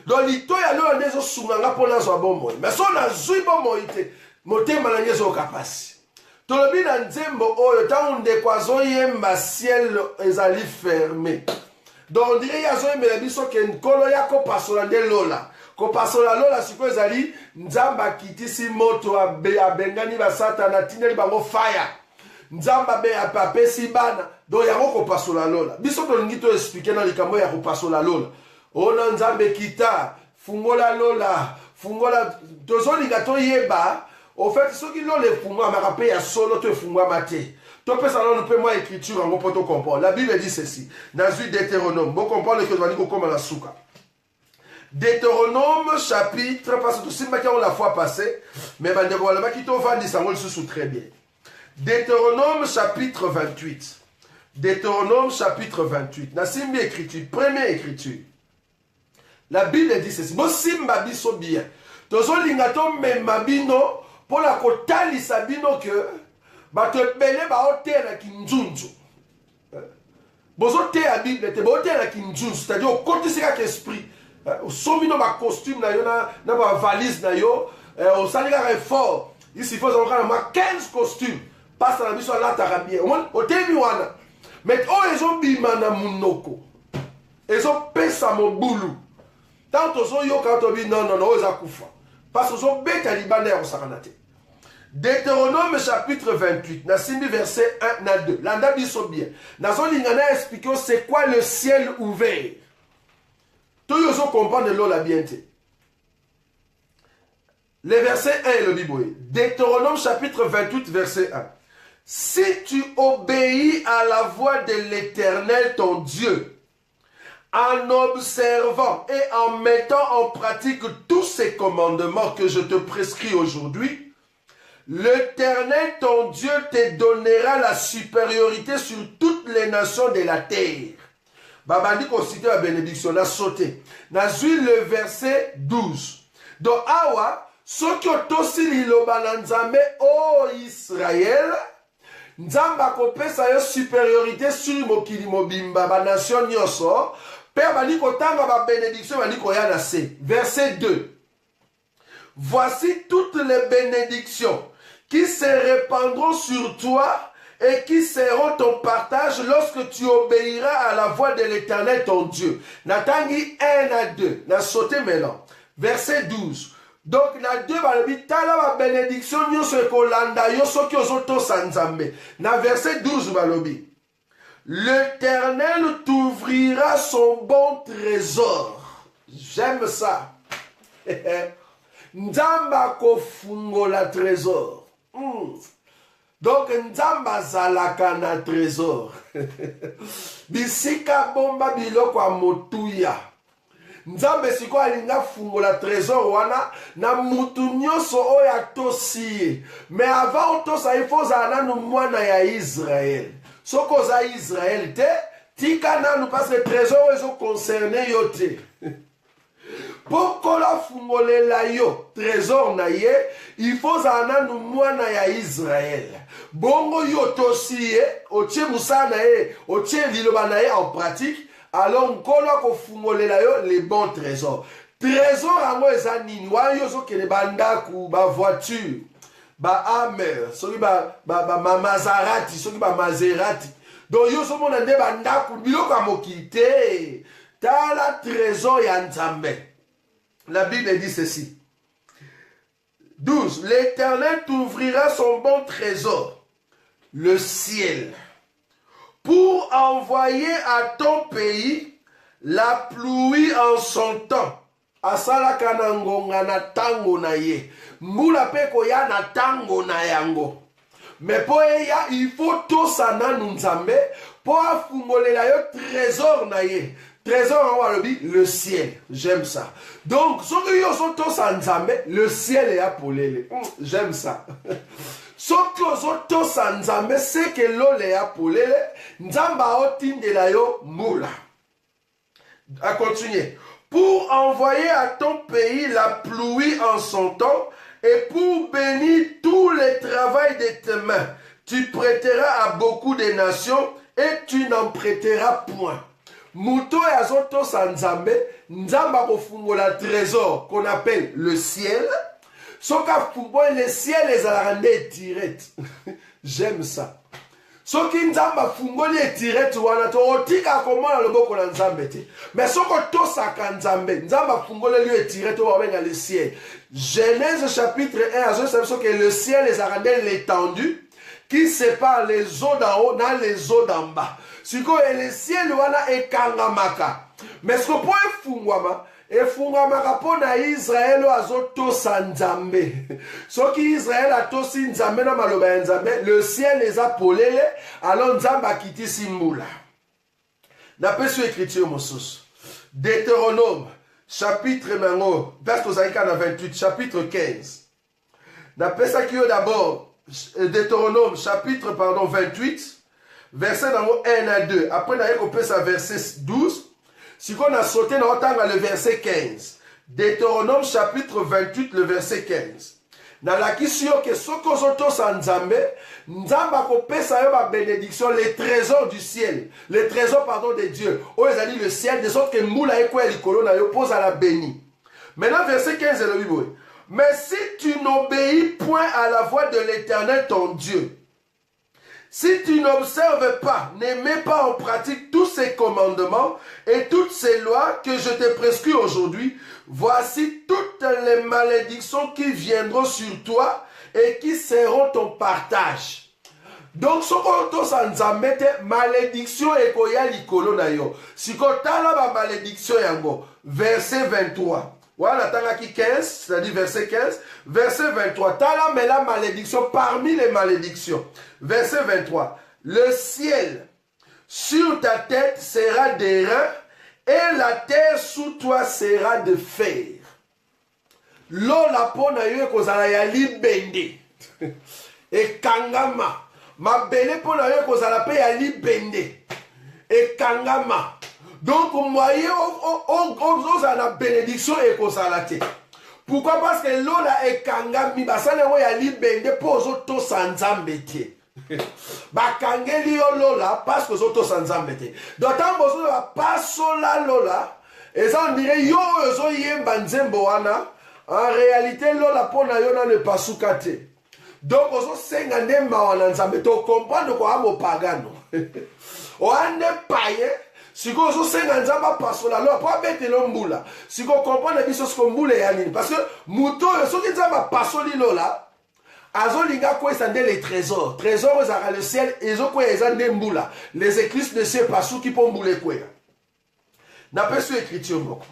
Donc lito ya lola ndezo sunganga pona zo bombo. Mais so na zui bombo ite motema na nyezo kapasi. Tolobi na nzembo oyo tango ndeko azoyemba ciel ezali fermé. Donc dire yazo yemela biso ke nkolo yako pasola nde lola. Ko pasola lola siko ezali nzamba kitisi moto abengani ba satana tineli bango fire. Nzamba be apapesi bana do yango ko pasola lola. Biso to ngi to expliquer na likambo ya ko pasola lola. Ona nzambe kita fungola lola, fungola tozolinga to yeba. Au fait soki lola fungwa makape ya solo to fungwa mate. To pesa na pe moi écriture en poto comprendre. La Bible dit ceci. Dans Deutéronome, bon comprendre que va dire comme la souka. Deutéronome chapitre, parce que tout ce matin on la fois passé, mais bandeko qui t'ont vendu ça on le sous très bien. Deutéronome chapitre 28. Deutéronome chapitre 28. Na simbi écriture, première écriture. La Bible dit ceci. Bo simba biso bien. Tozo lingato memabino pour la kotali sabino que ba te bele ba otera kinjunju. Bozo te a Bible te ba otera kinjunju, c'est-à-dire au côté c'est qu'un esprit. Au sommet ma costume na yo na ma valise na yo au salika effort ici faut avoir 15 costumes passe la mission là tarabie au tebi wana mais oh ils ont bimana munoko ils ont pesa mon boulou tant aux yo quand on dit non aux akufa parce qu'ils ont bêta libanaire au sakanate. Deutéronome chapitre 28 na simbi verset 1 na 2 landa biso bien nazo lingana expliquer c'est quoi le ciel ouvert. Tout le monde comprend de l'eau la bienté. Le verset 1 est le Bible. Deutéronome chapitre 28 verset 1. Si tu obéis à la voix de l'Éternel ton Dieu, en observant et en mettant en pratique tous ces commandements que je te prescris aujourd'hui, l'Éternel ton Dieu te donnera la supériorité sur toutes les nations de la terre. Babandi considère la bénédiction, n'a sauté. N'a vu le verset 12. Donc, awa, ce qui ont aussi l'Ilobananzame, ô Israël, Nzamba kopé sa supériorité sur Mokili Mobimba, ba nation nyoso, Père Bani Kotanga, ba bénédiction, Bani Koyana C. Verset 2. Voici toutes les bénédictions qui se répandront sur toi et qui seront ton partage lorsque tu obéiras à la voix de l'Éternel ton Dieu. Natangi 1 à 2. Na sauté maintenant. Verset 12. Donc, na 2 balobi tala ba bénédiction nyonso ekolanda yo soki ozoto sanzambe. Na verset 12 balobi. L'Éternel t'ouvrira son bon trésor. J'aime ça. Nzamba kofungola trésor. Donc, Nzamba zalaka na trésor. Bisika bomba biloko a motuya. Nzambe siko alinga fungola trésor wana na mutu nyonso oya tosi. Mais avant tosa il faut zana nu mwana ya Israël. Soko za Israël te tika nanu parce que trésor ezo concerné yo te. Pour la fungolela yo trésor na ye, il faut zana nu mwana ya Israël. Bongo yo tosi otie musana ye, otie liloba na ye en pratique. Alors nkolo ko fungolela yo les bons trésors. Trésor ango eza nini wa yo zo kele bandaku ba voiture, ba Hammer, soki ba Maserati, soki ba Maserati. Donc yo so mona nde bandaku biloko amokite. Tala trésor ya Nzambe. La Bible dit ceci. 12. L'Éternel t'ouvrira son bon trésor, le ciel, pour envoyer à ton pays la pluie en son temps. Asala kanangonga na tango na ye. Mbula peko ya na tango na yango. Mais pour ya, il faut tout ça na nunzambe pour afungolela yo trésor na ye. Trésor en walobi, le ciel. J'aime ça. Donc, ce que yo sont tous en nzambe, le ciel est appelé. J'aime ça. Ce que sont tous en nzambe, c'est que l'eau est appelé. Nzamba otinde la yo moula. À continuer. Pour envoyer à ton pays la pluie en son temps et pour bénir tout le travail de tes mains. Tu prêteras à beaucoup de nations et tu n'en prêteras point. Muto et azoto sanzambe, nzamba kofungola trésor qu'on appelle le ciel. Soka fungo le ciel les arandés direct. J'aime ça. Soki nzamba fungoli etirete wana to otika komona loboko na nzambe te. Mais soko tosaka nzambe, nzamba fungoli lui etirete wa benga le ciel. Genèse chapitre 1 à ce que le ciel les arandés l'étendue qui sépare les eaux d'en haut dans les eaux d'en bas. Siko et le ciel wana ekangamaka. Mais ce que pour efungwama efungwamaka pona Israël azotosa nzambe. Soki Israël atosi nzambe na maloba ya nzambe, le ciel les a polele, alors nzambe akiti simbula. Napesi écriture mosusu. Deutéronome chapitre mango, verset 28, chapitre 15. Napesa kiyo d'abord Deutéronome chapitre 28, verset 1 à 2. Après, on a kopesa verset 12. Si on a sauté dans le verset 15. Deutéronome chapitre 28, le verset 15. Dans la question que soko zoto sa nzambe, nzamba kopesa yo ba bénédiction, les trésors du ciel, les trésors pardon de Dieu. Oh, ils ont dit le ciel, de sorte que moula ekwe likolo na yo pose à la béni. Maintenant, verset 15 est le Bible. Mais si tu n'obéis point à la voix de l'Éternel ton Dieu, si tu n'observes pas, ne mets pas en pratique tous ces commandements et toutes ces lois que je te prescris aujourd'hui, voici toutes les malédictions qui viendront sur toi et qui seront ton partage. Donc, ce qu'on a nzambe malédiction et koya likolo na yo. Si kotala ba malédiction yango, verset 23. Voilà, tangaki 15, c'est-à-dire verset 15, verset 23. Tala mais la malédiction parmi les malédictions. Verset 23. Le ciel sur ta tête sera d'airain et la terre sous toi sera de fer. L'eau la pona yo kozala ya libende. Et kangama. Ma belle pona yo kozala pe ya libende. Et kangama. Donc, vous voyez, on a la bénédiction et qu'on s'en a. Pourquoi? Parce que l'eau là est kangami, basane wo ya libende pour auto sanzambete. Bakangeli l'eau là parce que auto sanzambete. D'autant que vous pas sola l'eau là, et ça on dirait yo zo yemba nzembo wana. En réalité l'eau là pour na yo na ne pas soukate. Donc on senga ndemba wana nzambe to comprendre ko amo pagano. O ande paye. Si vous avez un passo la loi, pas bête l'ombula. Si vous comprenez bien ce que vous voulez, parce que Mouto, ceux qui ont passo là, azolinga quoi ça les trésors. Trésors aux le ciel, et ont quoi ils ont des moula. Les éclisses ne savent pas ceux qui peuvent mouler quoi. N'a pas su écriture beaucoup.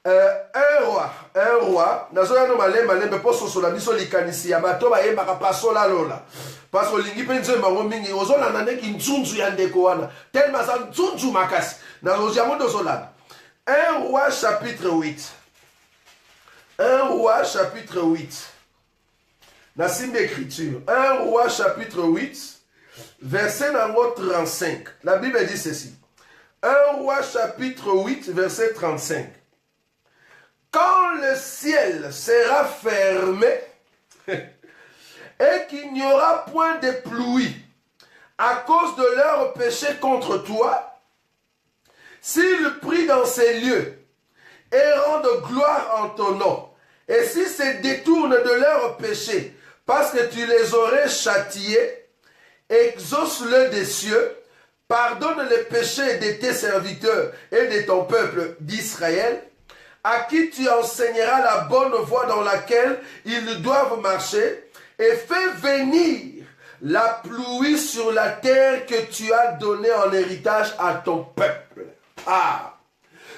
Un roi, nazoya no malembe poso sur la biso likanisi ya bato ba yemba passo la lola. Parce que lingi penze mango mingi ozola nane ki nzunzu ya ndeko wana. Tellement ça nzunzu makasi. Na oziamo dozola. Un roi chapitre 8. Un roi chapitre 8. Na signe d'écriture. Un roi chapitre 8 verset nango 35. La Bible dit ceci. Un roi chapitre 8 verset 35. Quand le ciel sera fermé et qu'il n'y aura point de pluie à cause de leur péché contre toi, s'ils prient dans ces lieux et rendent gloire en ton nom, et s'ils se détournent de leur péché parce que tu les aurais châtiés, exauce-le des cieux, pardonne les péchés de tes serviteurs et de ton peuple d'Israël, à qui tu enseigneras la bonne voie dans laquelle ils doivent marcher, et fais venir la pluie sur la terre que tu as donnée en héritage à ton peuple. Ah!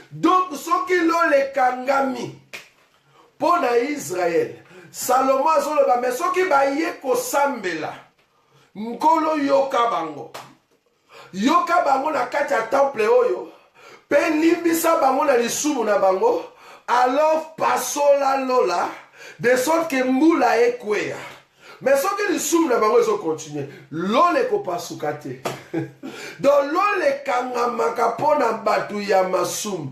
Donc, ce qui l'ont les kangami, pour Israël, Salomon a dit, mais ce qui va y ko sambela, nkolo yoka bango. Yoka bango na kati ya temple oyo, pe limbisa bango na lisumu na bango, alors passo la lola, de sorte que moula ekwea. Mais ce que les soum na bango ils continuer. L'ole ko pasukate. Donc l'ole kangamaka pona batu ya masum.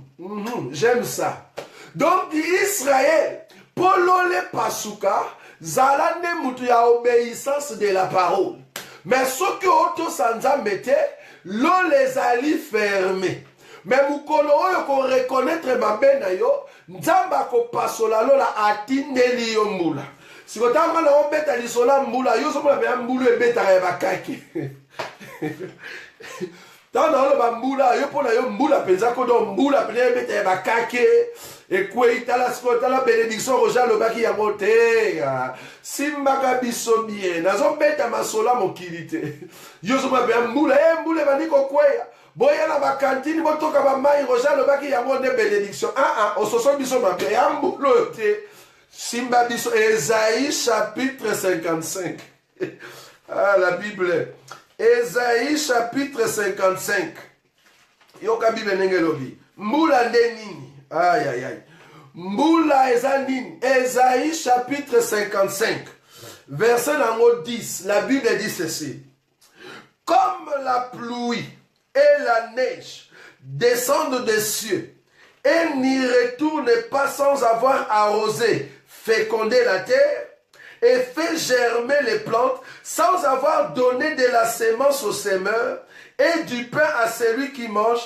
J'aime ça. Donc Israël, pour l'ole pasuka, zalande mutu ya obéissance de la parole. Mais ce que auto sanza mette, l'eau les ali fermé. Mais mukolo oyo ko reconnaître mabe na yo, nzamba ko pasola lola atindeli yo mbula. Si ko tanga na obeta lisola mbula, yo so mona be mbulu ebeta ya bakaki. Tana lo mbula, yo pona yo mbula penza ko do mbula penza ebeta ya bakaki. Et quoi itala skota la bénédiction roja lo baki ya mote. Simbaka biso bien. Nazo beta masola mokilité. Yo so mona be mbula, mbula bani ko kweya. Boya na bakantini botoka ba mai roja lo baki ya mote bénédiction. Ososo biso mabe ya mbulo te. Simba biso Ésaïe chapitre 55. La Bible. Ésaïe chapitre 55. Yoka Bible nengelobi. Mbula ndenini. Aïe aïe aïe. Mbula ezanini. Ésaïe chapitre 55. Verset numéro 10. La Bible dit ceci. Comme la pluie et la neige descendent des cieux et n'y retournent pas sans avoir arrosé, fécondé la terre et fait germer les plantes sans avoir donné de la sémence au semeur et du pain à celui qui mange,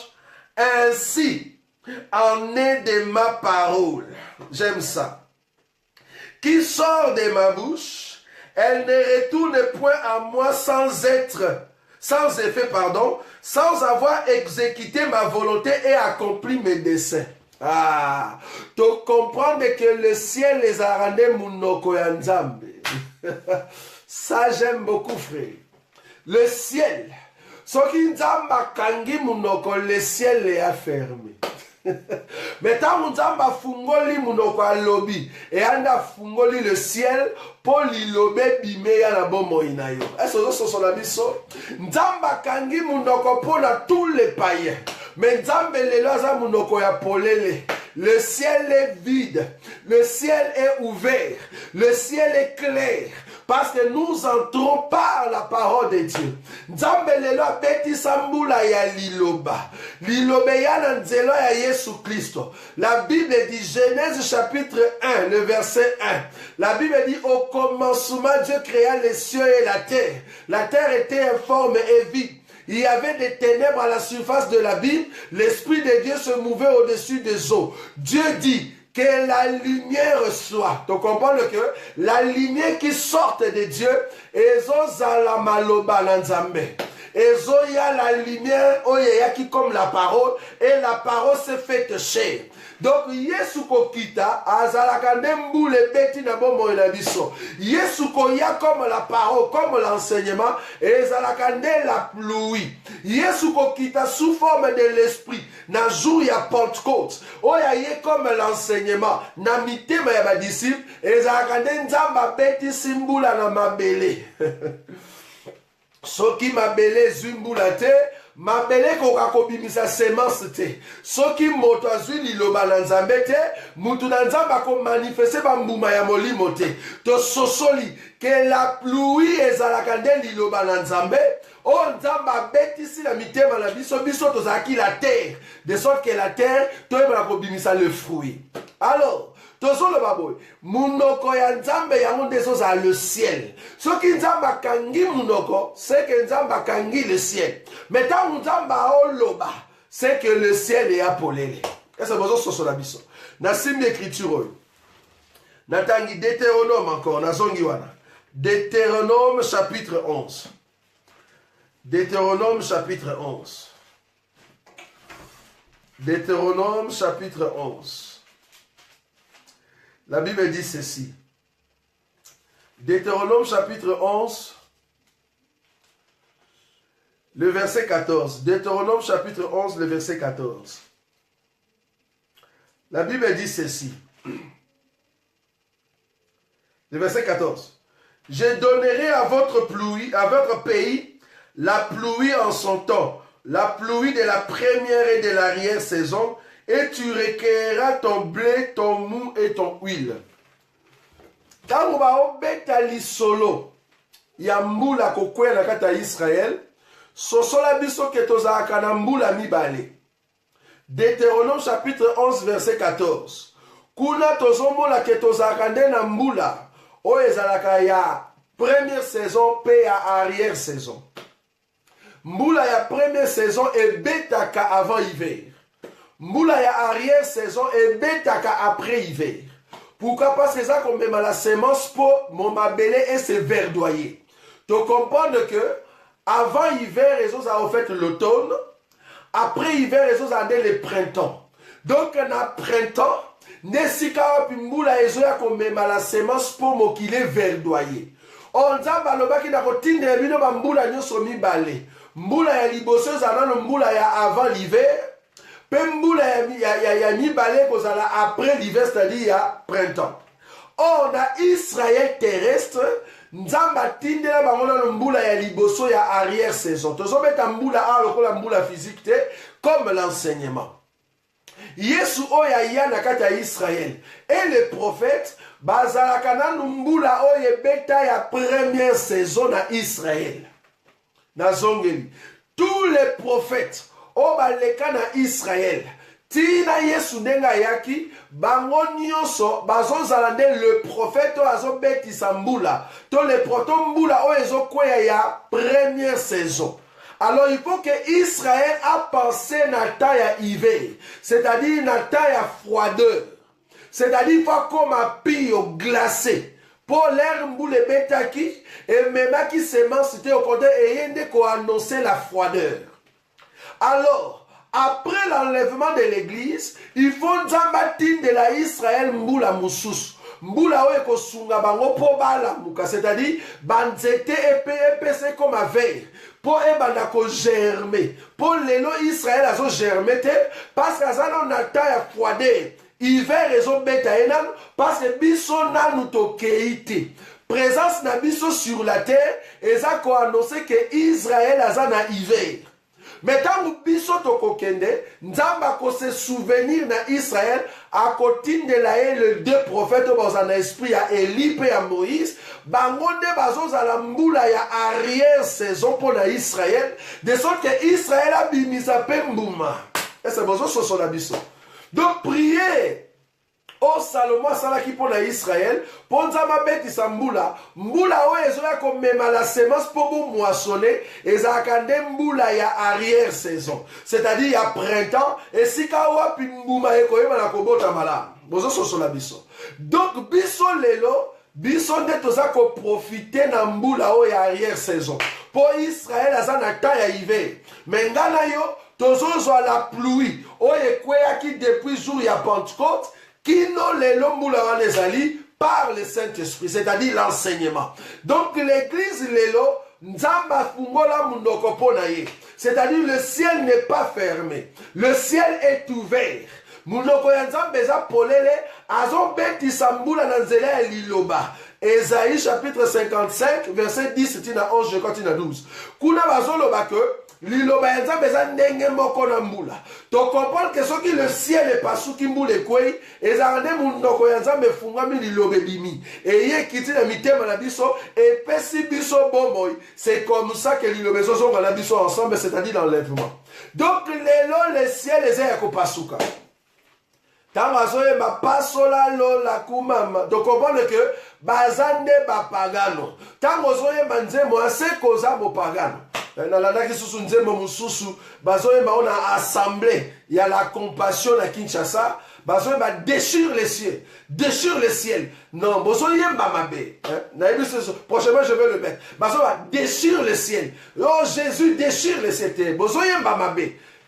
ainsi en est de ma parole. J'aime ça. Qui sort de ma bouche, elle ne retourne point à moi sans effet, sans avoir exécuté ma volonté et accompli mes desseins. Tu comprends que le ciel les a rendus munoko ya Nzambe. Ça j'aime beaucoup, frère. Le ciel, ce qui Nzamba kangi munoko, le ciel les a fermés. Mais tant Nzamba fungoli munoko a lobi et anda fungoli le ciel pour lilobe bimeya na bomo inayo. Est-ce que ce sont la biso? Nzamba kangi munoko pour tous les païens. Mais Nzambe leloza munoko ya polele. Le ciel est vide, le ciel est ouvert, le ciel est clair, parce que nous entrons par la parole de Dieu. Nzambe lelo beti sambula ya liloba, liloba ya na nzelo ya Yesu Christo. La Bible dit, Genèse chapitre 1, le verset 1. La Bible dit, au commencement Dieu créa les cieux et la terre. La terre était informe et vide. Il y avait des ténèbres à la surface de l'abîme. L'Esprit de Dieu se mouvait au-dessus des eaux. Dieu dit que la lumière soit. Tu comprends que la lumière qui sorte de Dieu, ezo zala maloba nanzambe. Ezo ya la lumière, oyeya qui comme la parole, et la parole s'est faite chair. Donc, Yesu kokita, azalaka nembule beti na bomo na biso. Yesu koya comme la parole, comme l'enseignement, et azalaka ne la pluie. Yesu kokita sous forme de l'esprit, na jour ya Pentecôte. Oya ye comme l'enseignement, na mitema ya ba disciple, et azalaka nzamba beti simbula na mabele. Soki mabele zumbula te, mabele koka kobimisa semence te. Soki moto azwi liloba na Nzambe te, mutu na Nzamba ko manifester ba mbuma ya molimo te. To sosoli que la pluie ezalaka nde liloba na Nzambe, o Nzamba betisi na mitema na biso biso tozalaki la terre, de sorte que la terre toyeba kobimisa le fruit. Alors, tozo le baboy, munoko ya Nzambe ya monde soza le ciel. Ce qui Nzamba kangi munoko, c'est que Nzamba kangi le ciel. Mais tant Nzamba oloba, c'est que le ciel est appolé. Est-ce que vous avez la biso? Nasim écriture. Natangi Deutéronome encore, nazongi wana. Deutéronome chapitre 11. Deutéronome chapitre 11. Deutéronome chapitre 11. La Bible dit ceci. Deutéronome chapitre 11, le verset 14. Deutéronome chapitre 11, le verset 14. La Bible dit ceci. Le verset 14. Je donnerai à votre pluie, à votre pays, la pluie en son temps, la pluie de la première et de l'arrière-saison, et tu recueilleras ton blé, ton mou et ton huile. Tango ba obeta lisolo, ya mbula kokwea na kati ya Israël sosola biso ke tozalaka na mbula mibale. Deutéronome chapitre 11 verset 14. Kuna tozomona ke tozalaka nde na mbula oyo ezalaka ya première saison pe ya arrière saison. Mbula ya première saison ebetaka avant hiver. Mbula ya arrière saison ebetaka après hiver. Pourquoi? Parce que ça comme la semence pour mon mabele et se verdoyer. Tu comprends que avant hiver, les autres ont fait l'automne. Après hiver, les autres ont fait le printemps. Donc, dans le printemps, nesika pimbula ezoya comme la semence pour mo qu'il est verdoyer. On dit baloba ki na kotinde bino ba mbula nyoso mibale. Mbula ya liboso za na mbula ya avant l'hiver. Pembula ya mibale kozala après l'hiver, c'est-à-dire ya printemps. On a Israël terrestre, nzamba tindela bango na mbula ya liboso ya arrière saison. Tozobeta mbula a lokola mbula physique te comme l'enseignement. Yesu oya ya na kati ya Israël et les prophètes bazalaka na mbula oye beta ya première saison na Israël. Na zongeli. Tous les prophètes o baleka na Israël tina Yesu ndenga yaki bango nyonso bazozala nde le prophète azobetisa mbula to le protombula o ezokweya ya première saison. Alors il faut que Israël a pensé na ta ya hiver, c'est-à-dire na ta ya froideur, c'est-à-dire pas comme un pio glacé. Pour l'air mboule betaki et même qui semence c'était au côté et yende ko annoncer la froideur. Alors, après l'enlèvement de l'église, il faut nzambatin de la Israël mbula musus. Mbula oye kosunga bango po bala muka, c'est-à-dire banzete épée c'est comme un verre. Pour ebanda ko germer. Pour lelo Israël azo germer te parce que azana nata ya froideur. Hiver ezo beta enan parce que biso nanu to keite. Présence na biso sur la terre eza ko annoncer que Israël azana hiver. Mais tant que biso to kokende, nzamba ko se souvenir na Israël à côté de la les deux prophètes dans un esprit à Élie et à Moïse, bangonde bazo za la mbula ya arrière saison pour na Israël, de sorte que Israël a bimisa pembuma. Et c'est besoin sur la biso. Donc priez. O Salomon salaki pour na Israël, pour nzamba betisa mbula, mbula o ezoya komema la semence pour vous moissonner, ezaka nde mbula ya arrière saison, c'est-à-dire ya printemps, et sika wapi mbuma ekoyeba na kobota malamu. Bozo soso la biso. Donc biso lelo, biso nde toza ko profiter na mbula o ya arrière saison. Pour Israël aza na ta ya hiver. Mais ngana yo tozozwa la pluie, o ekweyaki depuis jour ya Pentecôte. Kino lelo mbula wanezali par le Saint-Esprit, c'est-à-dire l'enseignement. Donc l'église lelo nzamba fungola mundoko ponaye, c'est-à-dire le ciel n'est pas fermé, le ciel est ouvert. Mundoko ya nzamba eza polele azo betisa mbula na nzela ya liloba. Esaïe chapitre 55 verset 10 tina 11 je continue à 12. Kuna bazoloba que liloba ya nzambe eza ndenge moko na mbula. To comprendre que soki le ciel est pas souki mbula ekwei ezala nde mundoko ya nzambe efungwami liloba ebimi eye ekiti na mitema na biso epesi biso bomoi. C'est comme ça que liloba ezozonga na biso ensemble, c'est-à-dire l'enlèvement. Donc lelo le ciel eza ya kopasuka. Tango azoyeba pasola lola kumama. Donc comprendre que bazande bapagano. Tango azoyeba nzembo asekoza bopagano. Nalandaki susu nzembo mususu bazoyeba ona assemblée. Il y a la compassion à Kinshasa. Bazoyeba déchire les cieux. Déchire les ciels. Non, bozoyeba mabe. Prochainement je vais le mettre. Bazoyeba déchire les ciels. Oh Jésus déchire les ciels. Bozoyeba mabe.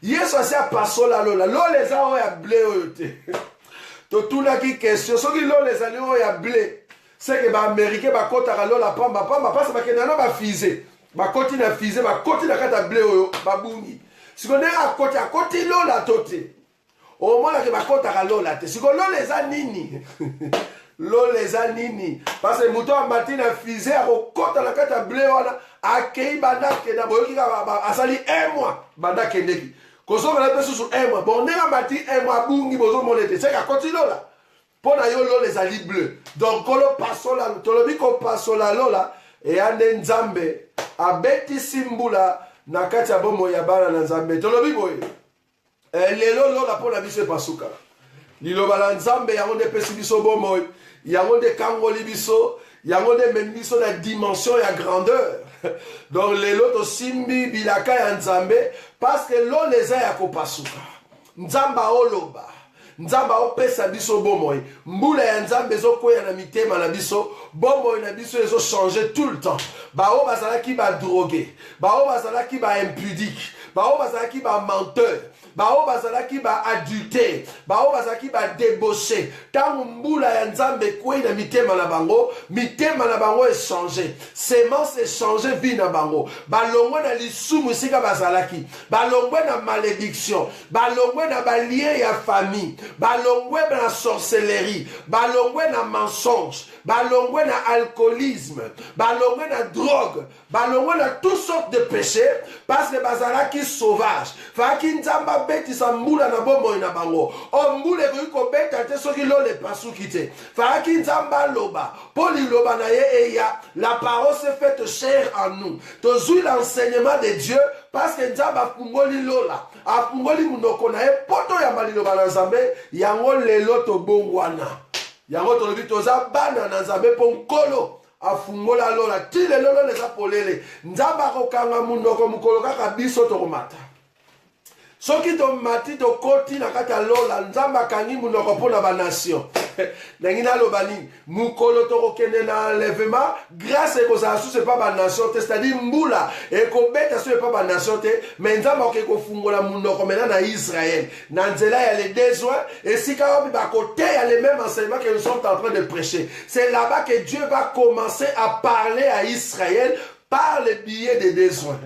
Yes, c'est à pasola lola. L'eau les a oya blé oyote. Tout la qui question. Ce qui l'eau les a oya blé. C'est que les Américains ba kota lola pamba passe ba kenana ba fizé. Ba koti na fizé, ba koti na kata blé oyo ba bungi. Si on est à côté lola toté. Au moins que ba kota lola te. Si on l'eau les a nini. L'eau les a nini. Parce que mouton a matin na fizé à kota na kata blé wana akei banda kena boyoki ka asali un mois banda kendeki. Kozo na peso sur un mois. Bon, on est à bâti un mois bungi bozo monete. C'est qu'à continuer là. Pour na yo l'eau les ali bleu. Donc, quand on passe là, tolobi qu'on passe là, là, eyande nzambe abetisi mbula na kati ya bomoi ya bana na nzambe tolobi boye lelo lola mpo na biso epasuka liloba la nzambe yango nde epesi biso bomoi yango nde ekangoli biso yango nde ememi biso na dimension ya grandeur donc lelo tosimbi bilaka ya nzambe parce que lola eza ya kopasuka nzambe aoloba nzambe aopesa biso bomoi mbula ya nzambe ezokwea na mitema na biso bomoi na biso ezochange tout le temps bao bazalaki badroge bao bazalaki baimpudique bao bazalaki bamenteur bao bazalaki baadultère bao bazalaki badébauché ntango mbula ya nzambe ekwei na mitema na bango echange semence echange vie na bango balongwe na lisumu esika bazalaki balongwe na malédiction balongwe na balien ya famille balongwe na sorcellerie balongwe na mensonge balongwe na alcoolisme balongwe na drogue balongwe na toutes sortes de péchés parce que bazalaki sauvage faki nzambe abetisa mbula na bomoi na bango o mbula ekoki kobeta te soki lola epasuki te faki nzambe aloba mpo liloba na ye eya la parole s'est faite chair en nous tozwi l'enseignement de Dieu parce que nzambe afungoli lola afungoli munoko na ye poto ya maliloba na nzambe yango lelo tobongwana yango tolobi toza bana na nzambe mpo nkolo afungola lola ti lelo lola eza polele nzambe akokanga munoko mokolo kaka biso tokomata soki tomati tokoti na kati ya lola nzambe akangi munoko mpo na banation ndenge naloba nini mokolo tokokende na enlèvement grâce ekozala susu epa banation te c'est-à-dire mbula ekobeta so epa banation te me nzambe akoki kofungola munoko mena na Israël na nzela ya les besoins esika wapi bakoteya les mêmes enseignements que nous sommes en train de prêcher c'est là-bas que Dieu va commencer à parler à Israël par le biais des besoins.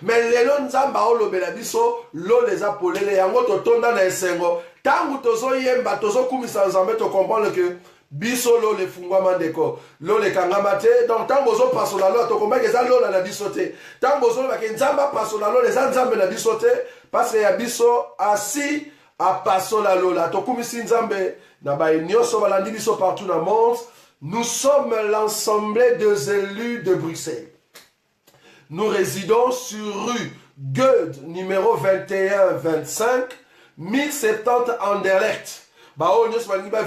Mais lelo nzamba olobela biso lo les apolele yango totonda na esengo tangu tozo yemba tozo kumisa nzambe to comprendre que biso lo le fungwa mandeko lo le kangama te donc tango zo pasola lo to komba eza lo na biso te tango zo ba ke nzamba pasola lo les nzambe na biso te parce que ya biso asi a pasola lo la to kumisi nzambe na ba nyoso balandi biso partout dans le monde. Nous sommes l'Assemblée des élus de Bruxelles. Nous résidons sur rue Goethe, numéro 21-25, 1070 Anderlecht.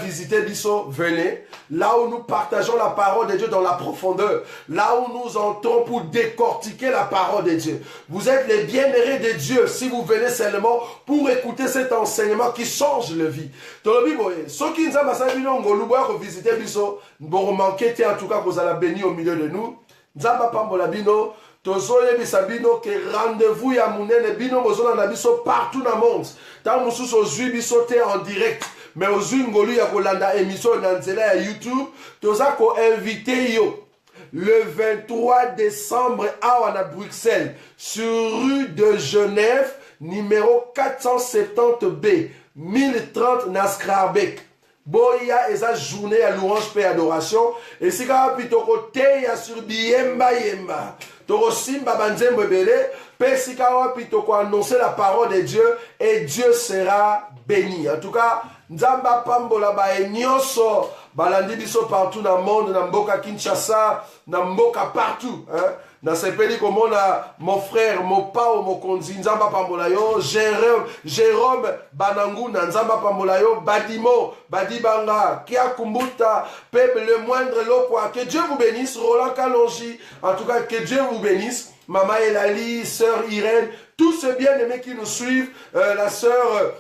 Visiter Bisso, venez. Là où nous partageons la parole de Dieu dans la profondeur. Là où nous entrons pour décortiquer la parole de Dieu. Vous êtes les bienheureux de Dieu si vous venez seulement pour écouter cet enseignement qui change la vie. Ceux qui nous ont visiter Bisso, nous manquer en tout cas que vous allez bénir au milieu de nous. Nzamba pambola bino. Tozoye bisabino que rendez-vous ya munene bino mozona na biso partout dans le monde. Tant mususu ozwi biso te en direct. Mais ozwi ngolu ya kolanda émission na nzela ya YouTube. Toza ko invité yo le 23 décembre à Bruxelles sur rue de Genève numéro 470B 1030 Naskrabek. Boya eza journée à louange paix adoration et si ka pitoko te ya sur biyemba yemba toko simba banzembo ebele pe si ka pitoko annoncer la parole de Dieu et Dieu sera béni. En tout cas nzamba pambola ba nyonso balandi biso partout dans le monde na mboka Kinshasa na mboka partout hein. Dans ce pays comme on a mon frère, mon pao, mon konzi, Nzamba Pambolayo, Jérôme Banangou, Nzamba Pambolayo, Badimo, Badibanga, Kia Kumbuta, Peuple le moindre Lokwa. Que Dieu vous bénisse, Roland Kalonji. En tout cas, que Dieu vous bénisse. Maman Elali, sœur Irène, tous ceux bien-aimés qui nous suivent, la sœur.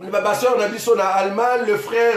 Ma soeur Nabiso na Allemagne, le frère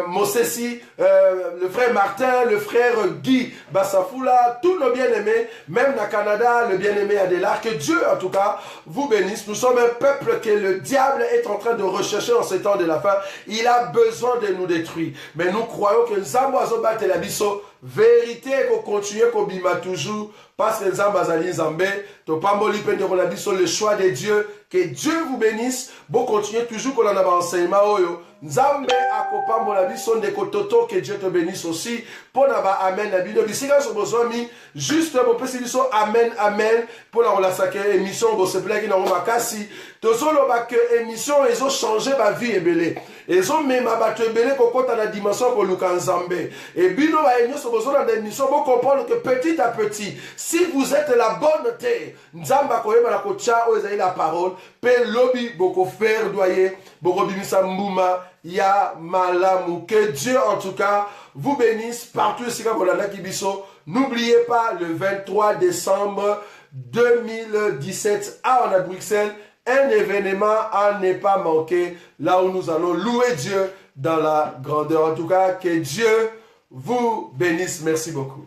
Mosessi, le frère Martin, le frère Guy Bassafoula, tous nos bien-aimés, même na Canada, le bien-aimé Adélar, que Dieu en tout cas vous bénisse. Nous sommes un peuple que le diable est en train de rechercher en ces temps de la fin. Il a besoin de nous détruire. Mais nous croyons que Nzambo Azobate Labiso, vérité qu'on continue, qu'on bima toujours, parce que Nzamba Zali Nzambe, Topamboli Penderonabiso, le choix de Dieu, que Dieu vous bénisse, bon continuez toujours qu'on en a enseignement, Nzambe Akopambola Biso, Ndekototo, que Dieu te bénisse aussi, pour na ba amen na bino bisika so besoin mi juste pour pesi biso amen amen pour la relation que émission bo se plaît ki na makasi tozolo ba que émission ezo changer ba vie ebele ezo mema ba to ebele kokota na dimension ko luka nzambe et bino ba enyo so besoin na émission bo comprendre que petit à petit si vous êtes la bonne terre nzamba ko yeba la ko cha o ezali la parole pe lobi boko faire doyer boko bimisa mbuma ya malamu. Que Dieu en tout cas vous bénisse partout ici quand vous avez Kibiso. N'oubliez pas le 23 décembre 2017 à Bruxelles, un événement à ne pas manquer, là où nous allons louer Dieu dans la grandeur. En tout cas, que Dieu vous bénisse. Merci beaucoup.